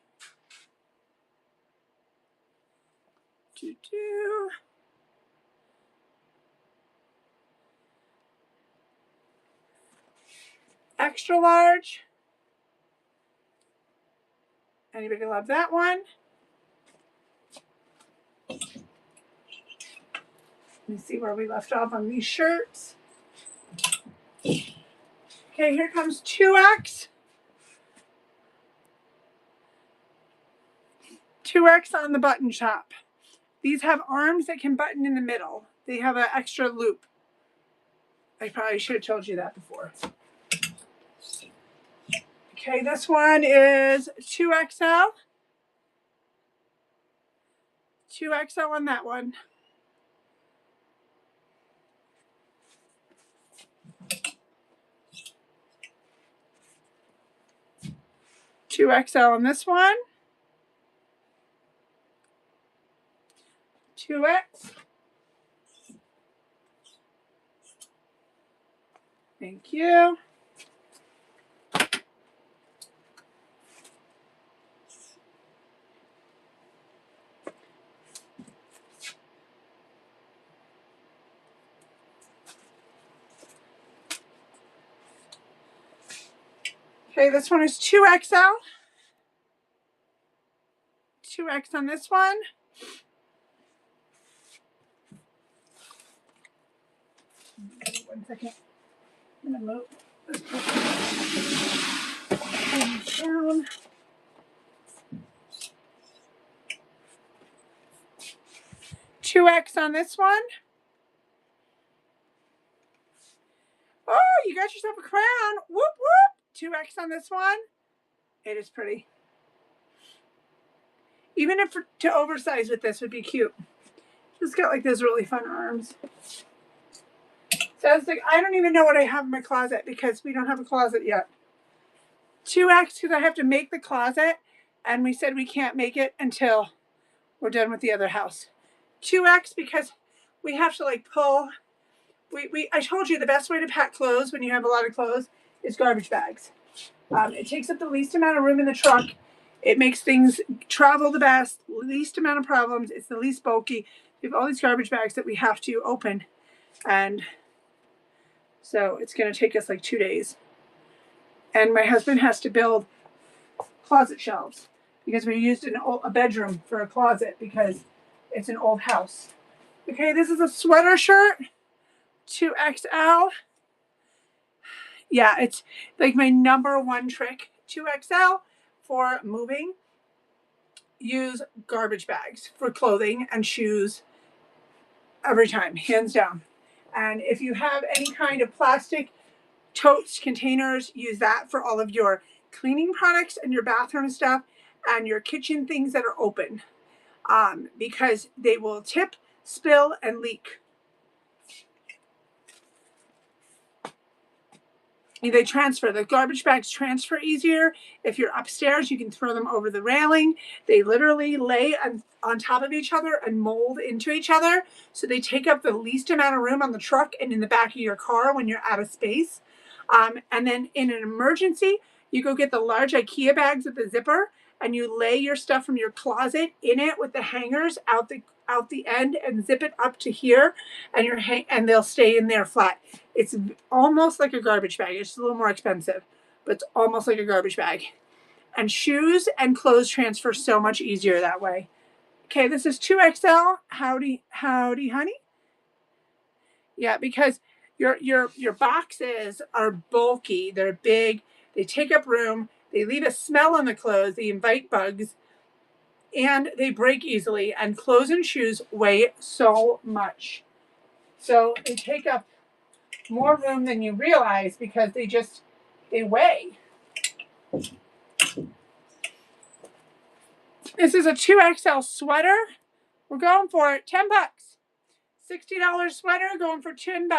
Extra large. Anybody love that one? Let me see where we left off on these shirts. Okay, here comes 2X. 2X on the button top. These have arms that can button in the middle. They have an extra loop. I probably should have told you that before. Okay, this one is 2XL. 2XL on that one. $2XL on this one. 2X. Thank you. Okay, this one is 2XL. 2X on this one. One second. I'm gonna move this. down. $2X on this one. Oh, you got yourself a crown. Whoop, whoop. 2X on this one. It is pretty. Even if to oversize with this would be cute. Just got like those really fun arms. So I was like, I don't even know what I have in my closet because we don't have a closet yet. 2X because I have to make the closet, and we said we can't make it until we're done with the other house. 2X because we have to like pull. I told you the best way to pack clothes when you have a lot of clothes is garbage bags. It takes up the least amount of room in the truck. It makes things travel the best, least amount of problems. It's the least bulky. We have all these garbage bags that we have to open, and so it's going to take us like 2 days. And my husband has to build closet shelves because we used a bedroom for a closet because it's an old house. Okay, this is a sweater shirt, 2XL. Yeah, it's like my number one trick. 2XL for moving. Use garbage bags for clothing and shoes every time, hands down. And if you have any kind of plastic totes, containers, use that for all of your cleaning products and your bathroom stuff and your kitchen things that are open, because they will tip, spill, and leak. They transfer. The garbage bags transfer easier. If you're upstairs, you can throw them over the railing. They literally lay on top of each other and mold into each other. So they take up the least amount of room on the truck and in the back of your car when you're out of space. And then in an emergency, you go get the large IKEA bags with the zipper and you lay your stuff from your closet in it with the hangers out the end and zip it up to here, and they'll stay in there flat. It's almost like a garbage bag. It's a little more expensive, but it's almost like a garbage bag. And shoes and clothes transfer so much easier that way. Okay, this is 2XL. Howdy, honey. Yeah, because your boxes are bulky. They're big. They take up room. They leave a smell on the clothes. They invite bugs. And they break easily. And clothes and shoes weigh so much. So they take up more room than you realize because they weigh. This is a 2XL sweater. We're going for it. $10. $60 sweater going for $10.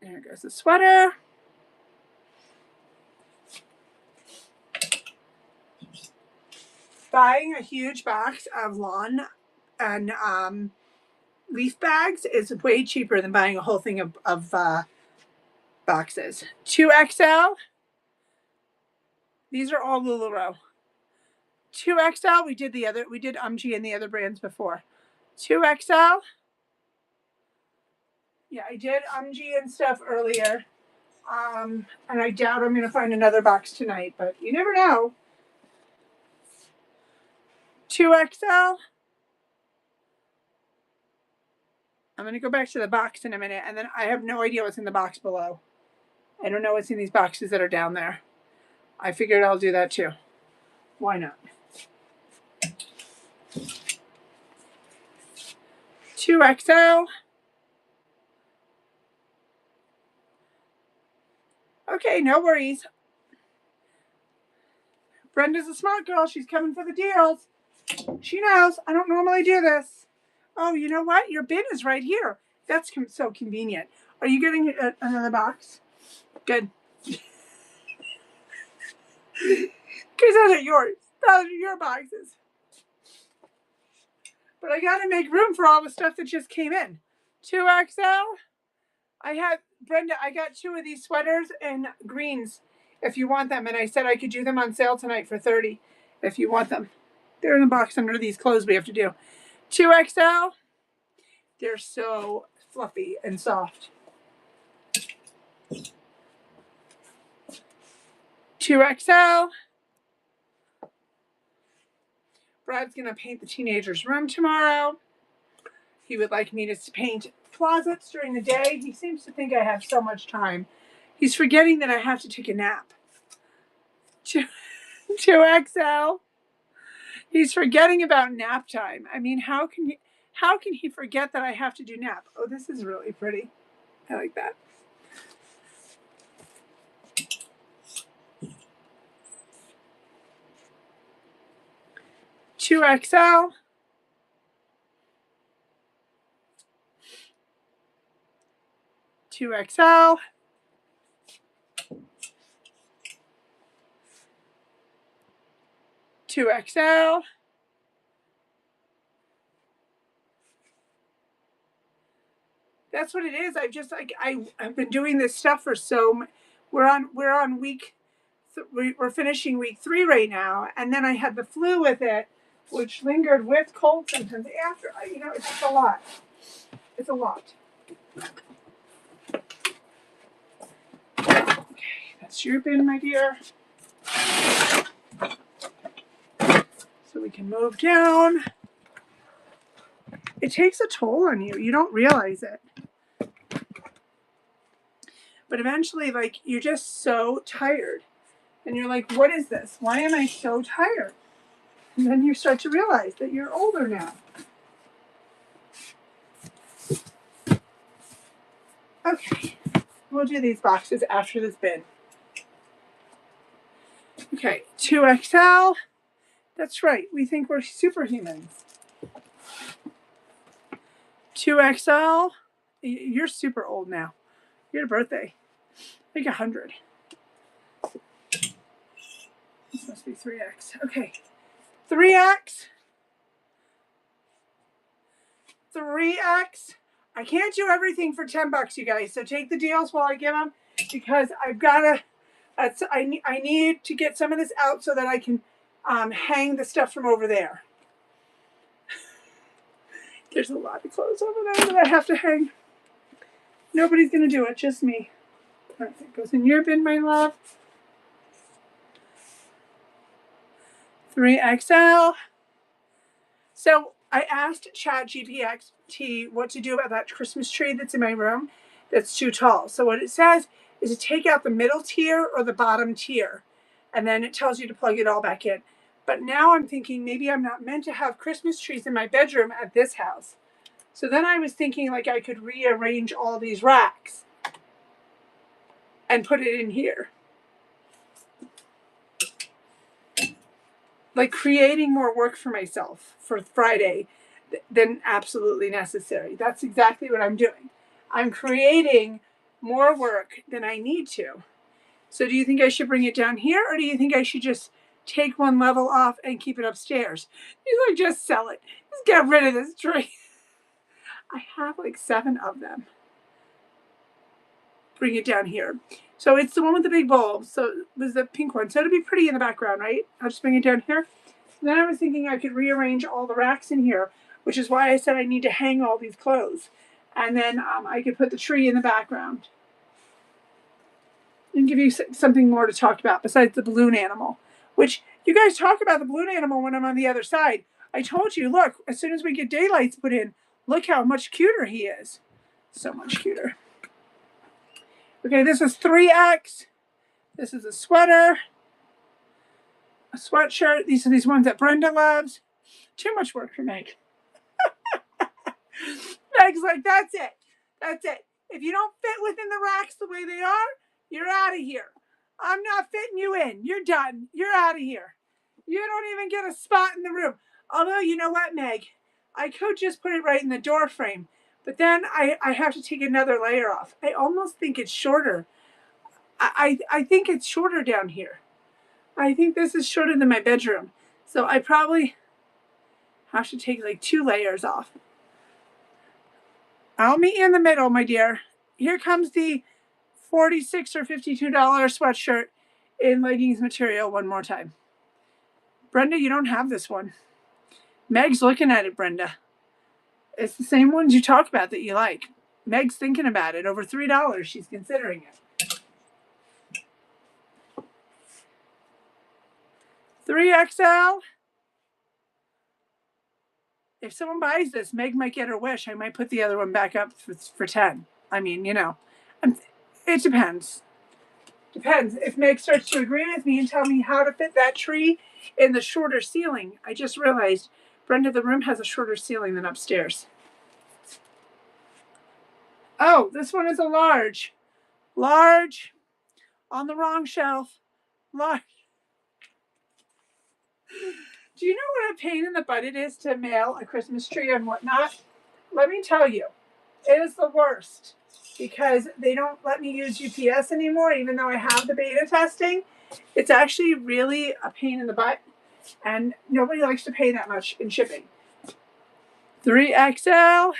There goes the sweater. Buying a huge box of lawn and leaf bags is way cheaper than buying a whole thing of boxes. 2XL. These are all LuLaRoe. 2XL. We did UMG and the other brands before. 2XL. Yeah, I did UMG and stuff earlier. And I doubt I'm going to find another box tonight, but you never know. 2XL. I'm going to go back to the box in a minute, and then I have no idea what's in the box below. I don't know what's in these boxes that are down there. I figured I'll do that too. Why not? 2XL. Okay, no worries. Brenda's a smart girl. She's coming for the deals. She knows. I don't normally do this. Oh, you know what? Your bin is right here. That's so convenient. Are you getting another box? Good. Because those are yours. Those are your boxes. But I got to make room for all the stuff that just came in. 2XL. Brenda, I got 2 of these sweaters in greens if you want them. And I said I could do them on sale tonight for $30 if you want them. They're in the box under these clothes we have to do. 2XL. They're so fluffy and soft. 2XL. Brad's going to paint the teenager's room tomorrow. He would like me to paint closets during the day. He seems to think I have so much time. He's forgetting that I have to take a nap. 2XL. He's forgetting about nap time. I mean, how can he forget that I have to do nap? Oh, this is really pretty. I like that. XL. 2XL. 2XL. That's what it is. I've been doing this stuff for we're on week we're finishing week 3 right now, and then I had the flu with it, which lingered with cold symptoms after. It's just a lot. It's a lot. Okay, that's your bin, my dear. So we can move down. It takes a toll on you. You don't realize it. But eventually, you're just so tired. And you're like, what is this? Why am I so tired? And then you start to realize that you're older now. Okay. We'll do these boxes after this bin. Okay, 2XL. That's right. We think we're superhumans. 2XL. You're super old now. You had a birthday. Like 100. This must be 3X. Okay. 3X. 3X. I can't do everything for $10, you guys. So take the deals while I give them, because I've got to. I need to get some of this out so that I can hang the stuff from over there. There's a lot of clothes over there that I have to hang. Nobody's going to do it, just me. All right, that goes in your bin, my love. 3XL. So I asked ChatGPT what to do about that Christmas tree that's in my room that's too tall. So what it says is to take out the middle tier or the bottom tier, and then it tells you to plug it all back in. But now I'm thinking maybe I'm not meant to have Christmas trees in my bedroom at this house. So then I was thinking I could rearrange all these racks and put it in here. Creating more work for myself for Friday than absolutely necessary. That's exactly what I'm doing. I'm creating more work than I need to. So do you think I should bring it down here, or do you think I should just take one level off and keep it upstairs? You just sell it. Just get rid of this tree. I have 7 of them. Bring it down here. So it's the one with the big bulbs. So it was the pink one. So it'll be pretty in the background, right? I'll just bring it down here. And then I was thinking I could rearrange all the racks in here, which is why I said I need to hang all these clothes. And then I could put the tree in the background. And give you something more to talk about besides the balloon animal. Which, you guys talk about the balloon animal when I'm on the other side. I told you, look, as soon as we get daylights put in, look how much cuter he is. So much cuter. Okay, this is 3X. This is a sweater. A sweatshirt. These are these ones that Brenda loves. Too much work for Meg. Meg's like, that's it. That's it. If you don't fit within the racks the way they are, you're out of here. I'm not fitting you in. You're done. You're out of here. You don't even get a spot in the room. Although, you know what, Meg? I could just put it right in the door frame. But then I have to take another layer off. I almost think it's shorter. I think it's shorter down here. I think this is shorter than my bedroom. So I probably have to take 2 layers off. I'll meet you in the middle, my dear. Here comes the $46 or $52 sweatshirt in leggings material one more time. Brenda, you don't have this one. Meg's looking at it, Brenda. It's the same ones you talk about that you like. Meg's thinking about it. Over $3, she's considering it. 3XL. If someone buys this, Meg might get her wish. I might put the other one back up for 10. I mean, it depends. Depends. If Meg starts to agree with me and tell me how to fit that tree in the shorter ceiling. I just realized, Brenda, the room has a shorter ceiling than upstairs. Oh, this one is a large. Large on the wrong shelf. Large. Do you know what a pain in the butt it is to mail a Christmas tree and whatnot? Let me tell you, it is the worst because they don't let me use UPS anymore, even though I have the beta testing. It's actually really a pain in the butt, and nobody likes to pay that much in shipping. 3XL.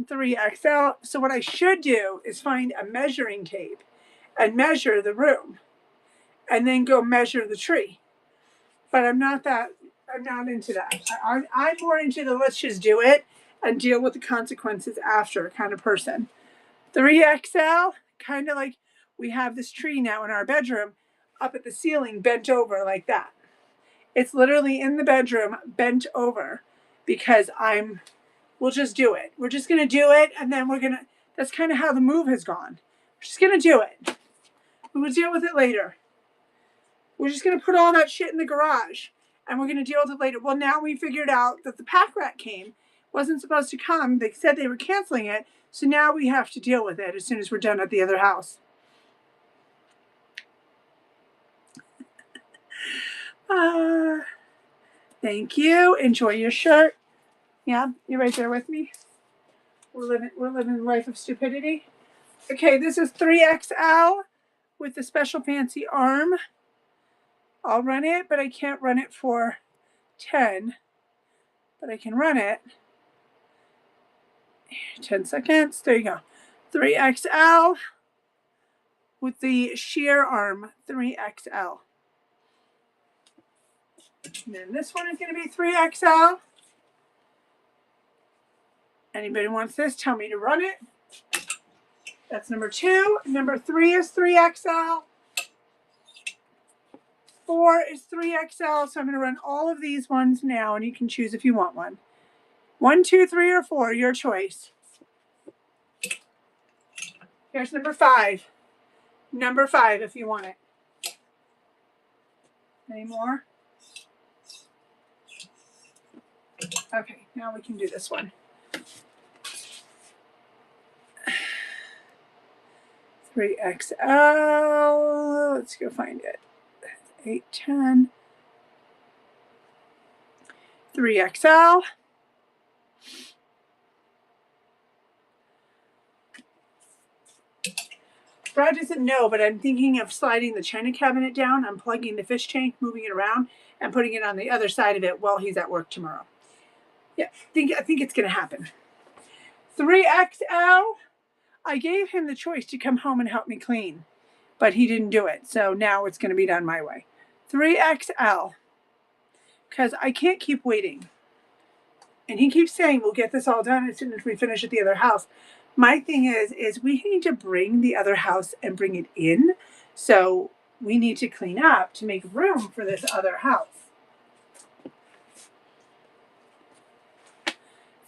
3XL. So what I should do is find a measuring tape and measure the room and then go measure the tree. But I'm not into that. I'm more into the let's just do it and deal with the consequences after kind of person. 3XL, kind of like we have this tree now in our bedroom up at the ceiling bent over like that. It's literally in the bedroom bent over because we'll just do it. We're just going to do it, and then that's kind of how the move has gone. We're just going to do it. We will deal with it later. We're just going to put all that shit in the garage, and we're going to deal with it later. Well, now we figured out that the pack rat wasn't supposed to come. They said they were canceling it, so now we have to deal with it as soon as we're done at the other house. Thank you. Enjoy your shirt. Yeah, you're right there with me. We're living a life of stupidity. Okay, this is 3XL with the special fancy arm. I'll run it, but I can't run it for 10. But I can run it. 10 seconds. There you go. 3XL with the sheer arm. 3XL. And then this one is going to be 3XL. Anybody wants this, tell me to run it. That's number 2. Number 3 is 3XL. 4 is 3XL. So I'm going to run all of these ones now, and you can choose if you want one. 1, 2, 3, or 4, your choice. Here's number 5. Number 5 if you want it. Any more? Okay, now we can do this one. 3XL. Let's go find it. 8, 10. 3XL. Brad doesn't know, but I'm thinking of sliding the china cabinet down, unplugging the fish tank, moving it around, and putting it on the other side of it while he's at work tomorrow. Yeah, I think it's going to happen. 3XL. I gave him the choice to come home and help me clean, but he didn't do it. So now it's going to be done my way. 3XL. Because I can't keep waiting. And he keeps saying we'll get this all done as soon as we finish at the other house. My thing is we need to bring the other house and bring it in. So we need to clean up to make room for this other house.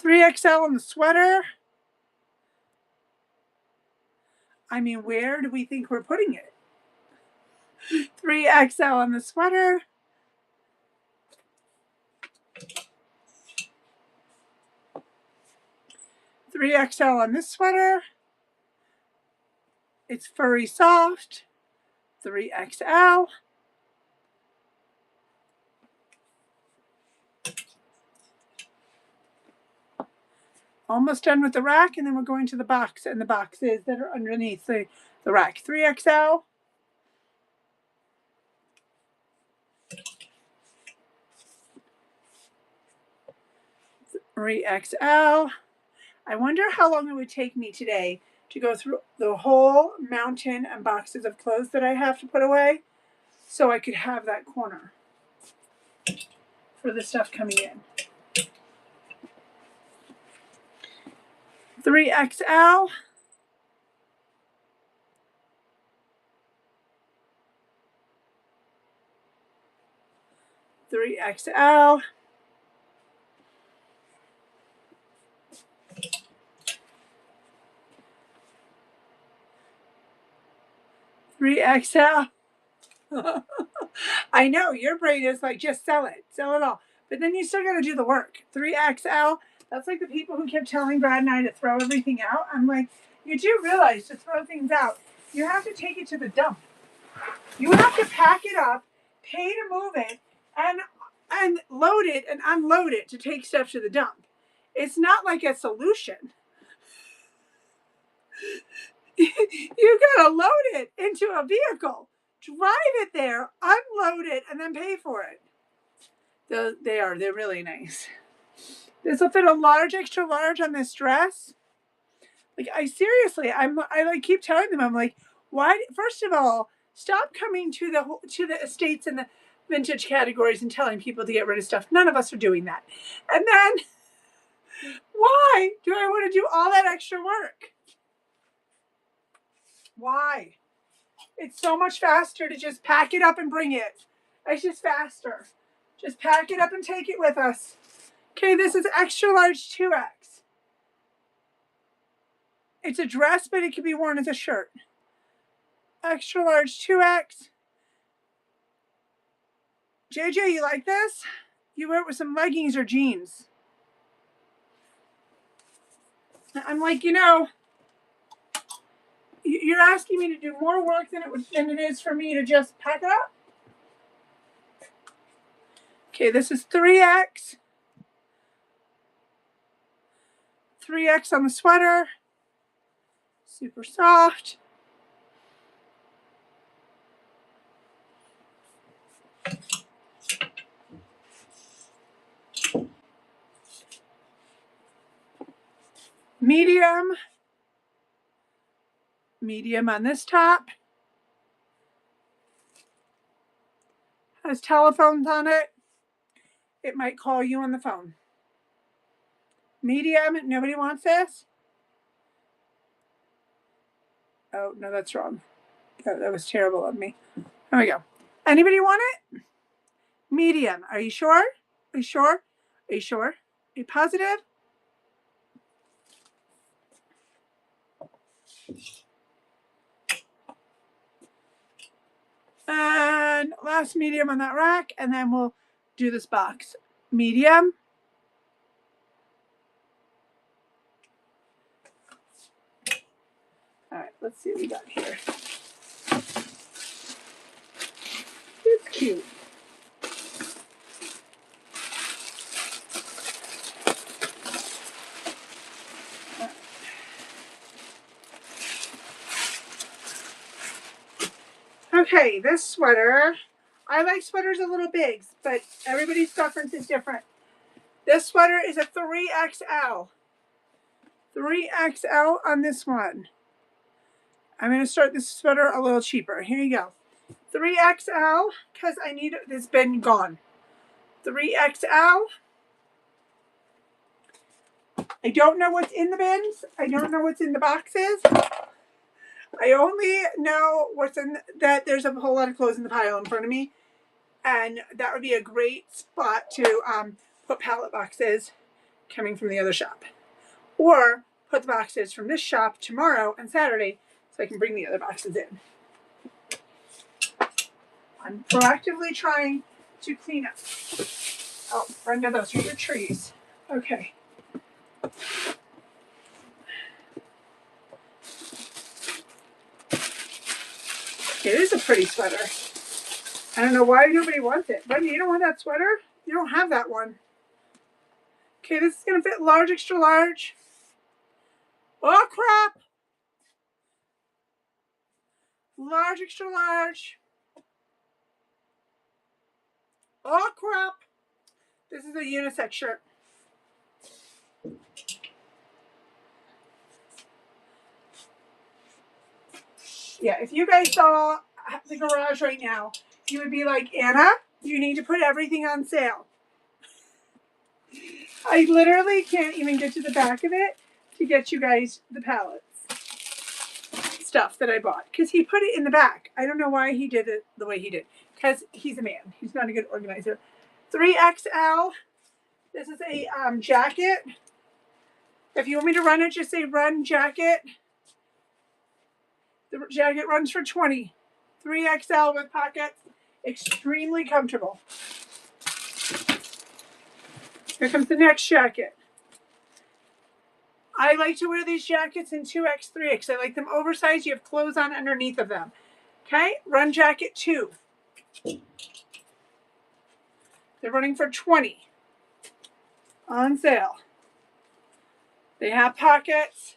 3XL on the sweater. I mean, where do we think we're putting it? 3XL on the sweater. $3XL on this sweater. It's furry soft. 3XL. Almost done with the rack, and then we're going to the box and the boxes that are underneath the rack. 3XL. 3XL. I wonder how long it would take me today to go through the whole mountain and boxes of clothes that I have to put away so I could have that corner for the stuff coming in. 3XL. $3XL. 3XL. I know your brain is like, just sell it all. But then you still got to do the work. 3XL. That's like the people who kept telling Brad and I to throw everything out. I'm like, you do realize to throw things out, you have to take it to the dump. You have to pack it up, pay to move it, and load it and unload it to take stuff to the dump. It's not like a solution. You gotta load it into a vehicle, drive it there, unload it, and then pay for it. They're really nice. This will fit a large, extra large on this dress. Like, I like keep telling them, I'm like, why? First of all, stop coming to the estates and the vintage categories and telling people to get rid of stuff. None of us are doing that. And then, why do I want to do all that extra work? Why? It's so much faster to just pack it up and bring it. It's just faster. Just pack it up and take it with us. Okay, this is extra large 2X. It's a dress, but it can be worn as a shirt. Extra large 2X. JJ, you like this? You wear it with some leggings or jeans. I'm like, you're asking me to do more work than it is for me to just pack it up. Okay, this is 3X. 3X on the sweater. Super soft. Medium. Medium on this top. Has telephones on it. It might call you on the phone. Medium. Nobody wants this? Oh, no, that's wrong. That was terrible of me. There we go. Anybody want it? Medium. Are you sure? Are you sure? Are you sure? Are you positive? And last medium on that rack, and then we'll do this box. Medium. All right, let's see what we got here. It's cute. Okay, this sweater, I like sweaters a little big, but everybody's preference is different. This sweater is a 3XL. 3XL on this one. I'm going to start this sweater a little cheaper. Here you go. 3XL, because I need it's been gone. 3XL. I don't know what's in the bins. I don't know what's in the boxes. I only know what's in that there's a whole lot of clothes in the pile in front of me. And that would be a great spot to put pallet boxes coming from the other shop. Or put the boxes from this shop tomorrow and Saturday so I can bring the other boxes in. I'm proactively trying to clean up. Oh, Brenda, those are your trees. Okay. It is a pretty sweater. I don't know why nobody wants it. Brenda, you don't want that sweater? You don't have that one. Okay, this is going to fit large, extra large. Oh, crap. Large, extra large. Oh, crap. This is a unisex shirt. Yeah, if you guys saw the garage right now, you would be like, Anna, you need to put everything on sale. I literally can't even get to the back of it to get you guys the pallets stuff that I bought. Because he put it in the back. I don't know why he did it the way he did. Because he's a man. He's not a good organizer. 3XL. This is a jacket. If you want me to run it, just say run jacket. The jacket runs for $20. 3XL with pockets. Extremely comfortable. Here comes the next jacket. I like to wear these jackets in 2X, 3X. I like them oversized. You have clothes on underneath of them. Okay, run jacket 2. They're running for $20 on sale. They have pockets.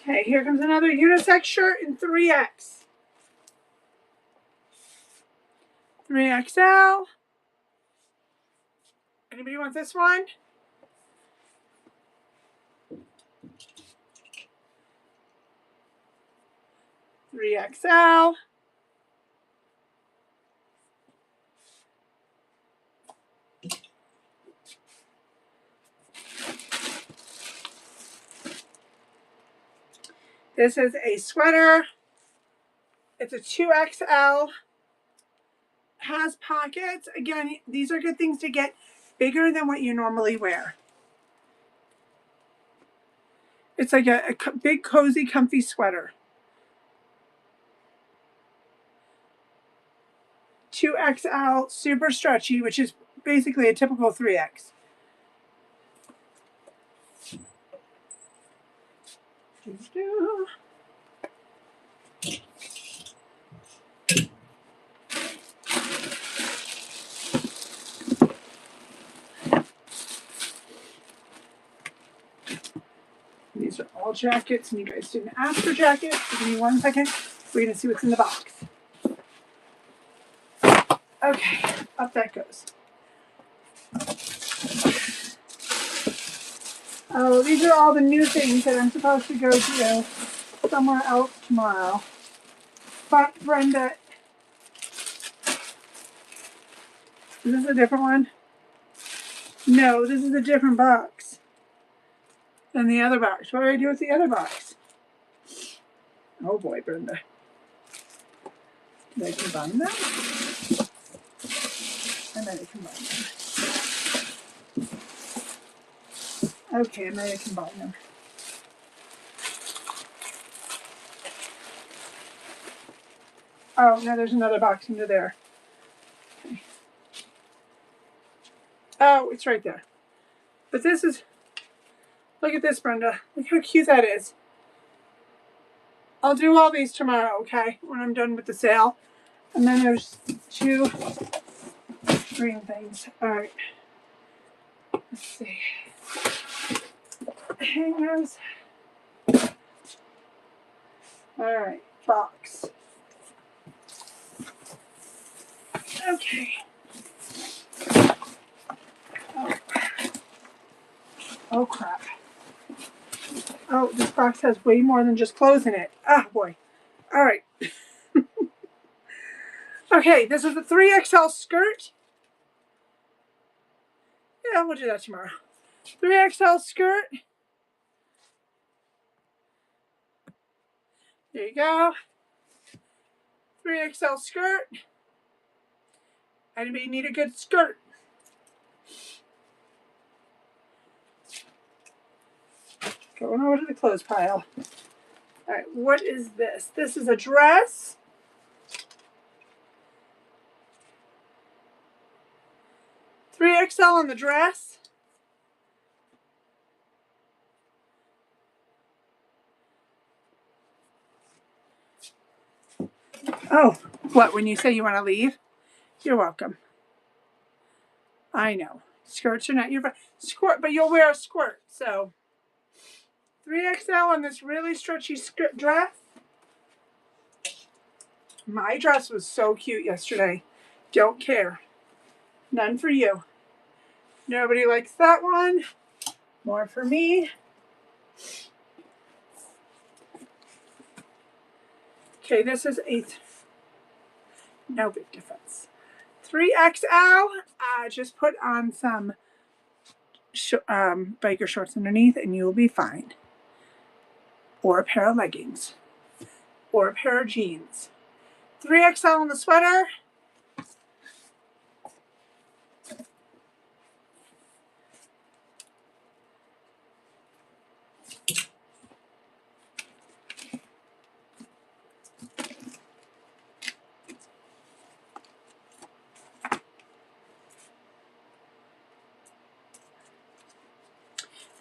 Okay, here comes another unisex shirt in 3X. 3XL. Anybody want this one? $3XL. This is a sweater. It's a 2XL. Has pockets. Again, these are good things to get bigger than what you normally wear. It's like a big, cozy, comfy sweater. 2XL, super stretchy, which is basically a typical 3X. These are all jackets, and you guys didn't ask for jackets. So give me 1 second. We're going to see what's in the box. Okay, up that goes. Oh, these are all the new things that I'm supposed to go to somewhere else tomorrow. But Brenda, is this a different one? No, this is a different box than the other box. What do I do with the other box? Oh boy, Brenda. Did I combine them? I might have combined them. Okay, I might have combined them. Oh, now there's another box under there. Okay. Oh, it's right there. But this is, look at this, Brenda. Look how cute that is. I'll do all these tomorrow, okay, when I'm done with the sale. And then there's 2 green things. All right. Let's see. Hangers. All right, box. Okay. Oh crap. Oh, this box has way more than just clothes in it. Ah, boy. All right. Okay, this is a 3XL skirt. Yeah, we'll do that tomorrow. 3XL skirt. There you go. 3XL skirt. Anybody need a good skirt? Going over to the clothes pile. All right, what is this? This is a dress. $3XL on the dress. Oh, what, when you say you want to leave? You're welcome. I know. Skirts are not your squirt, but you'll wear a squirt, so. 3XL on this really stretchy skirt dress. My dress was so cute yesterday. Don't care. None for you. Nobody likes that one. More for me. Okay, this is no big difference. 3XL. I just put on some biker shorts underneath and you will be fine. Or a pair of leggings. Or a pair of jeans. 3XL in the sweater.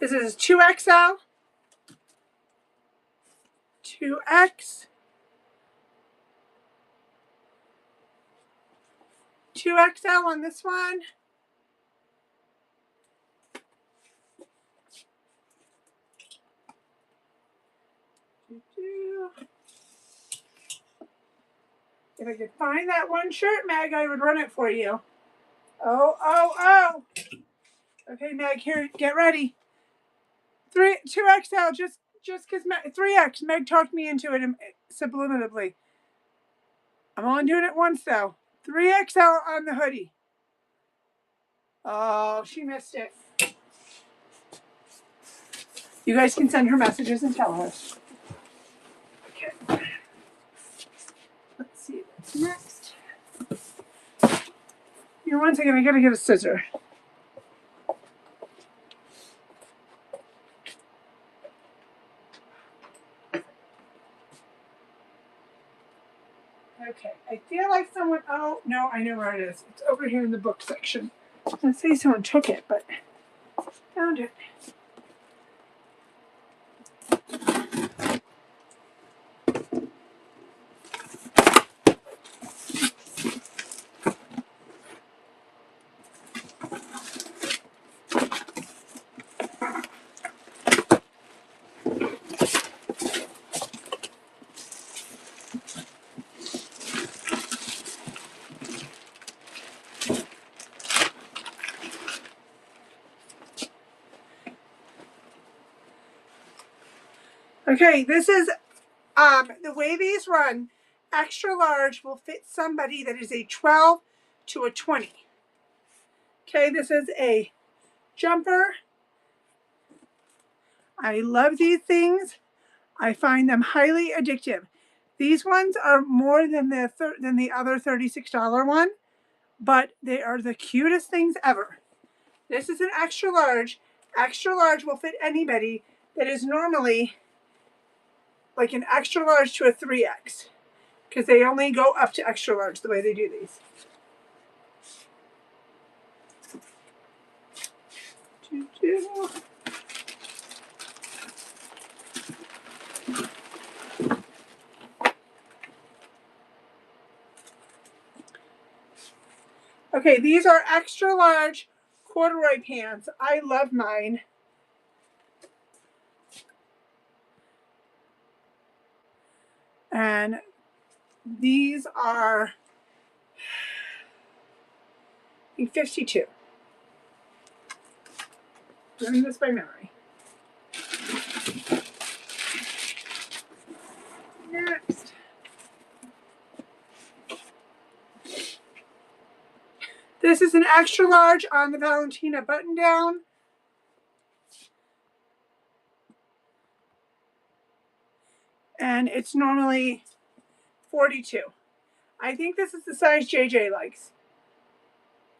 This is 2XL, 2X, 2XL on this one. If I could find that one shirt, Meg, I would run it for you. Oh, oh, oh. Okay, Meg, here, get ready. 2XL, just because 3X, Meg talked me into it subliminally. I'm only doing it once, though. 3XL on the hoodie. Oh, she missed it. You guys can send her messages and tell her. Okay. Let's see what's next. Here, one second, I gotta get a scissor. Okay, I feel like someone, oh, no, I know where it is. It's over here in the book section. I was gonna say someone took it, but found it. Okay, this is the way these run. Extra large will fit somebody that is a 12 to a 20. Okay, this is a jumper. I love these things. I find them highly addictive. These ones are more than the other $36 one, but they are the cutest things ever. This is an extra large. Extra large will fit anybody that is normally like an extra large to a 3X, because they only go up to extra large the way they do these. Okay, these are extra large corduroy pants. I love mine. And these are 52. Doing this by memory. Next. This is an extra large on the Valentina button down. And it's normally 42. I think this is the size JJ likes.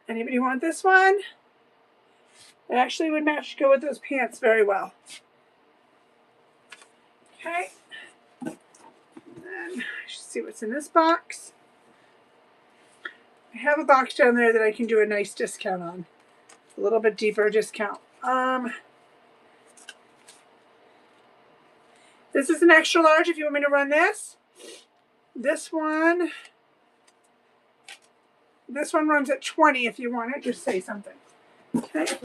Anybody want this one? It actually would match, go with those pants very well. Okay. And then I should see what's in this box. I have a box down there that I can do a nice discount on. A little bit deeper discount. This is an extra large if you want me to run this. This one runs at 20 if you want it. Just say something. Okay. Get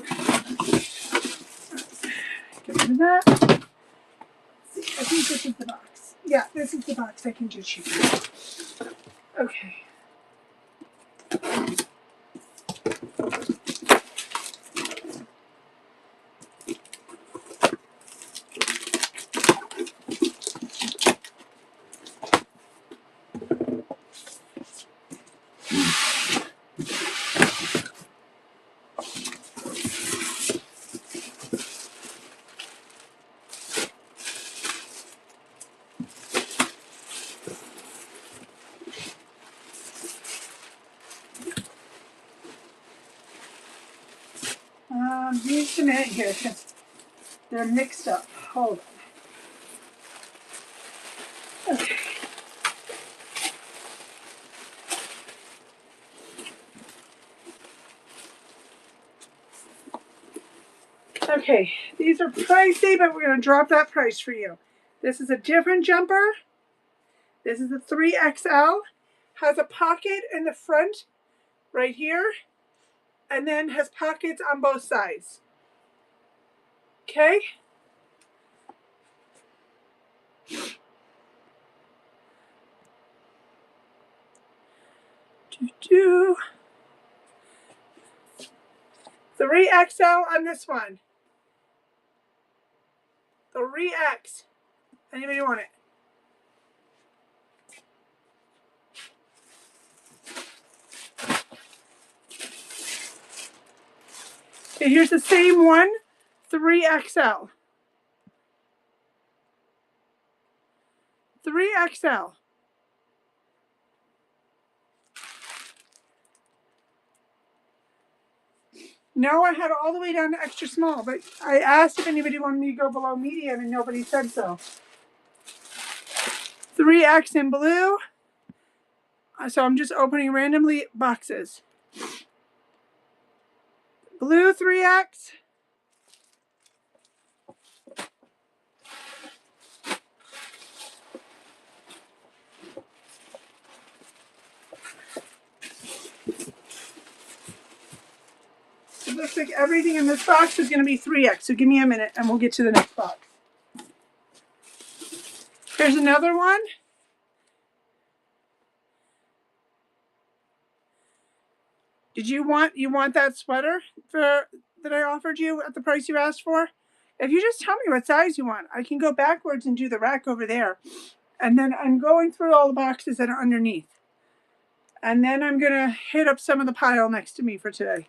rid of that. Let's see. I think this is the box. Yeah, this is the box I can do cheaper. Okay. Just a minute here, because they're mixed up. Hold on. Okay. Okay, these are pricey, but we're going to drop that price for you. This is a different jumper. This is a 3XL. Has a pocket in the front right here, and then has pockets on both sides. Okay? Doo-doo. 3XL on this one. 3X. Anybody want it? Okay, here's the same one. 3XL. 3XL. No, I had it all the way down to extra small, but I asked if anybody wanted me to go below medium, and nobody said so. 3X in blue. So I'm just opening randomly boxes. Blue 3X. It looks like everything in this box is going to be 3X, so give me a minute and we'll get to the next box. Here's another one. Did you want that sweater that I offered you at the price you asked for? If you just tell me what size you want, I can go backwards and do the rack over there. And then I'm going through all the boxes that are underneath. And then I'm going to hit up some of the pile next to me for today.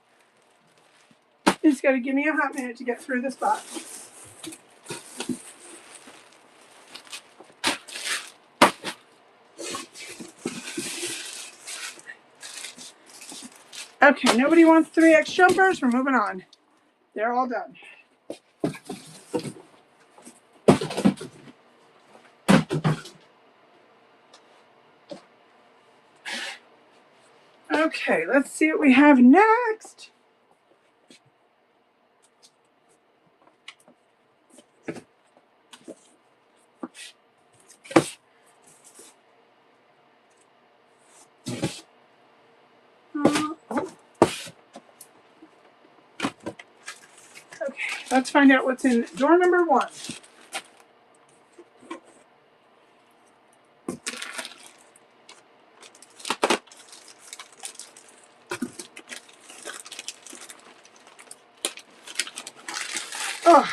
You just got to give me a hot minute to get through this box. Okay, nobody wants 3X jumpers. We're moving on. They're all done. Okay, let's see what we have next. Okay, let's find out what's in door number 1. Oh.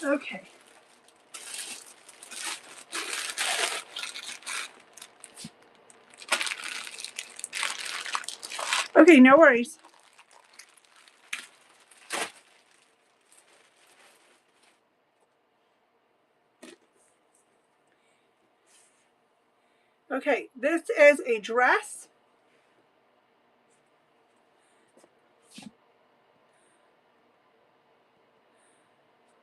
Okay. Okay, no worries. Okay, this is a dress.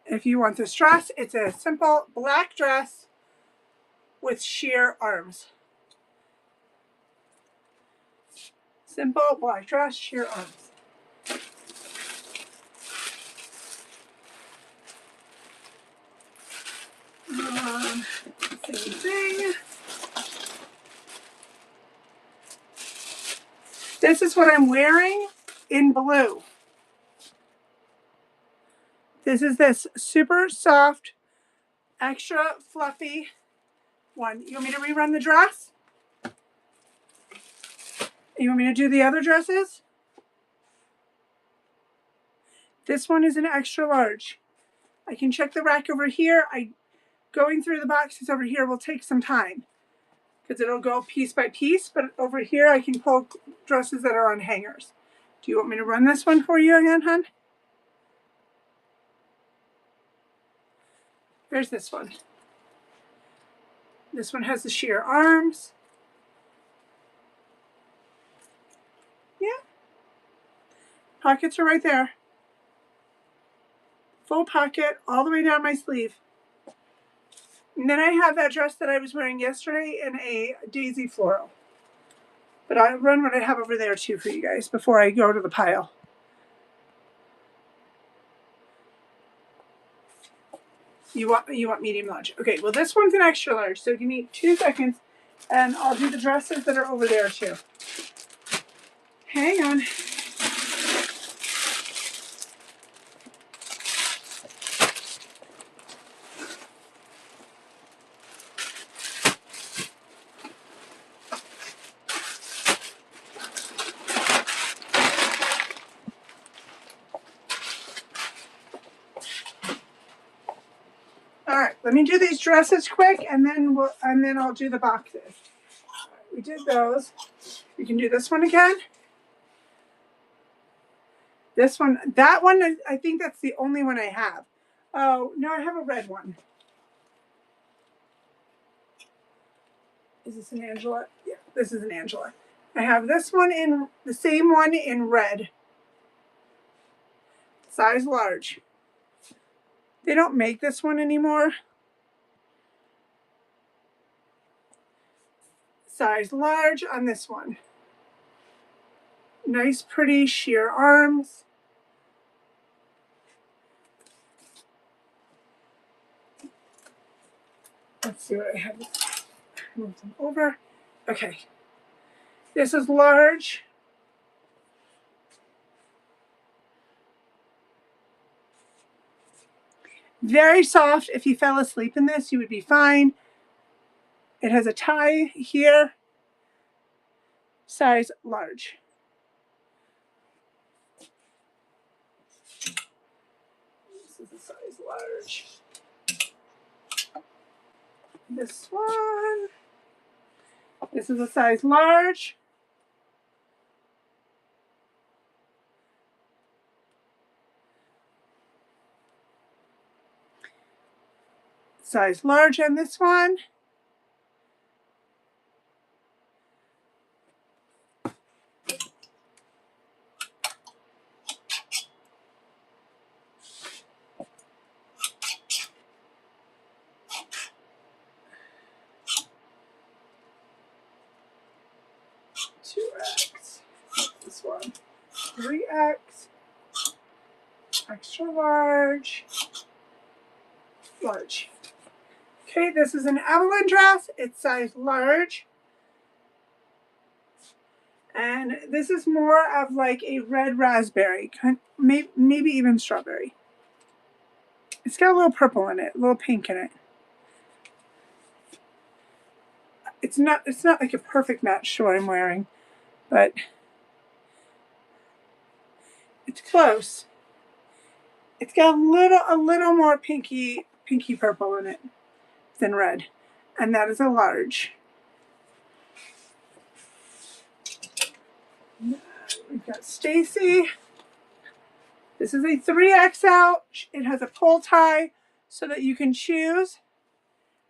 If you want this dress, it's a simple black dress with sheer arms. Simple black dress, sheer arms. Same thing. This is what I'm wearing in blue. This is this super soft, extra fluffy one. You want me to rerun the dress? You want me to do the other dresses? This one is an extra large. I can check the rack over here. Going through the boxes over here will take some time because it'll go piece by piece, but over here I can pull dresses that are on hangers. Do you want me to run this one for you again, hon? There's this one. This one has the sheer arms. Yeah. Pockets are right there. Full pocket all the way down my sleeve. And then I have that dress that I was wearing yesterday in a daisy floral. But I'll run what I have over there too for you guys before I go to the pile. You want medium large. Okay, well this one's an extra large, so give me 2 seconds and I'll do the dresses that are over there too. Hang on. All right, let me do these dresses quick, and then I'll do the boxes. We did those. We can do this one again. This one, that one, I think that's the only one I have. Oh no, I have a red one. Is this an Angela? Yeah, this is an Angela. I have this one in the same one in red, size large. They don't make this one anymore. Size large on this one. Nice, pretty sheer arms. Let's see what I have. Move them over. Okay. This is large. Very soft. If you fell asleep in this, you would be fine. It has a tie here. Size large. This is a size large. This one. This is a size large. Size large on this one. This one. 3X. Extra large. Large. Okay, this is an Evelyn dress. It's size large. And this is more of like a red raspberry, maybe even strawberry. It's got a little purple in it, a little pink in it. It's not like a perfect match to what I'm wearing, but it's close. It's got a little more pinky purple in it than red, and that is a large. We've got Stacy. This is a 3XL. It has a pull tie so that you can choose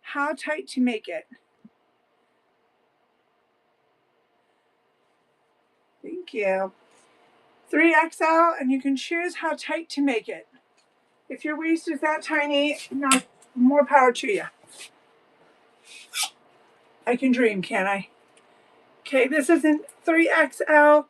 how tight to make it. Thank you. 3XL, and you can choose how tight to make it. If your waist is that tiny, more power to you. I can dream, can't I? Okay, this is in 3XL.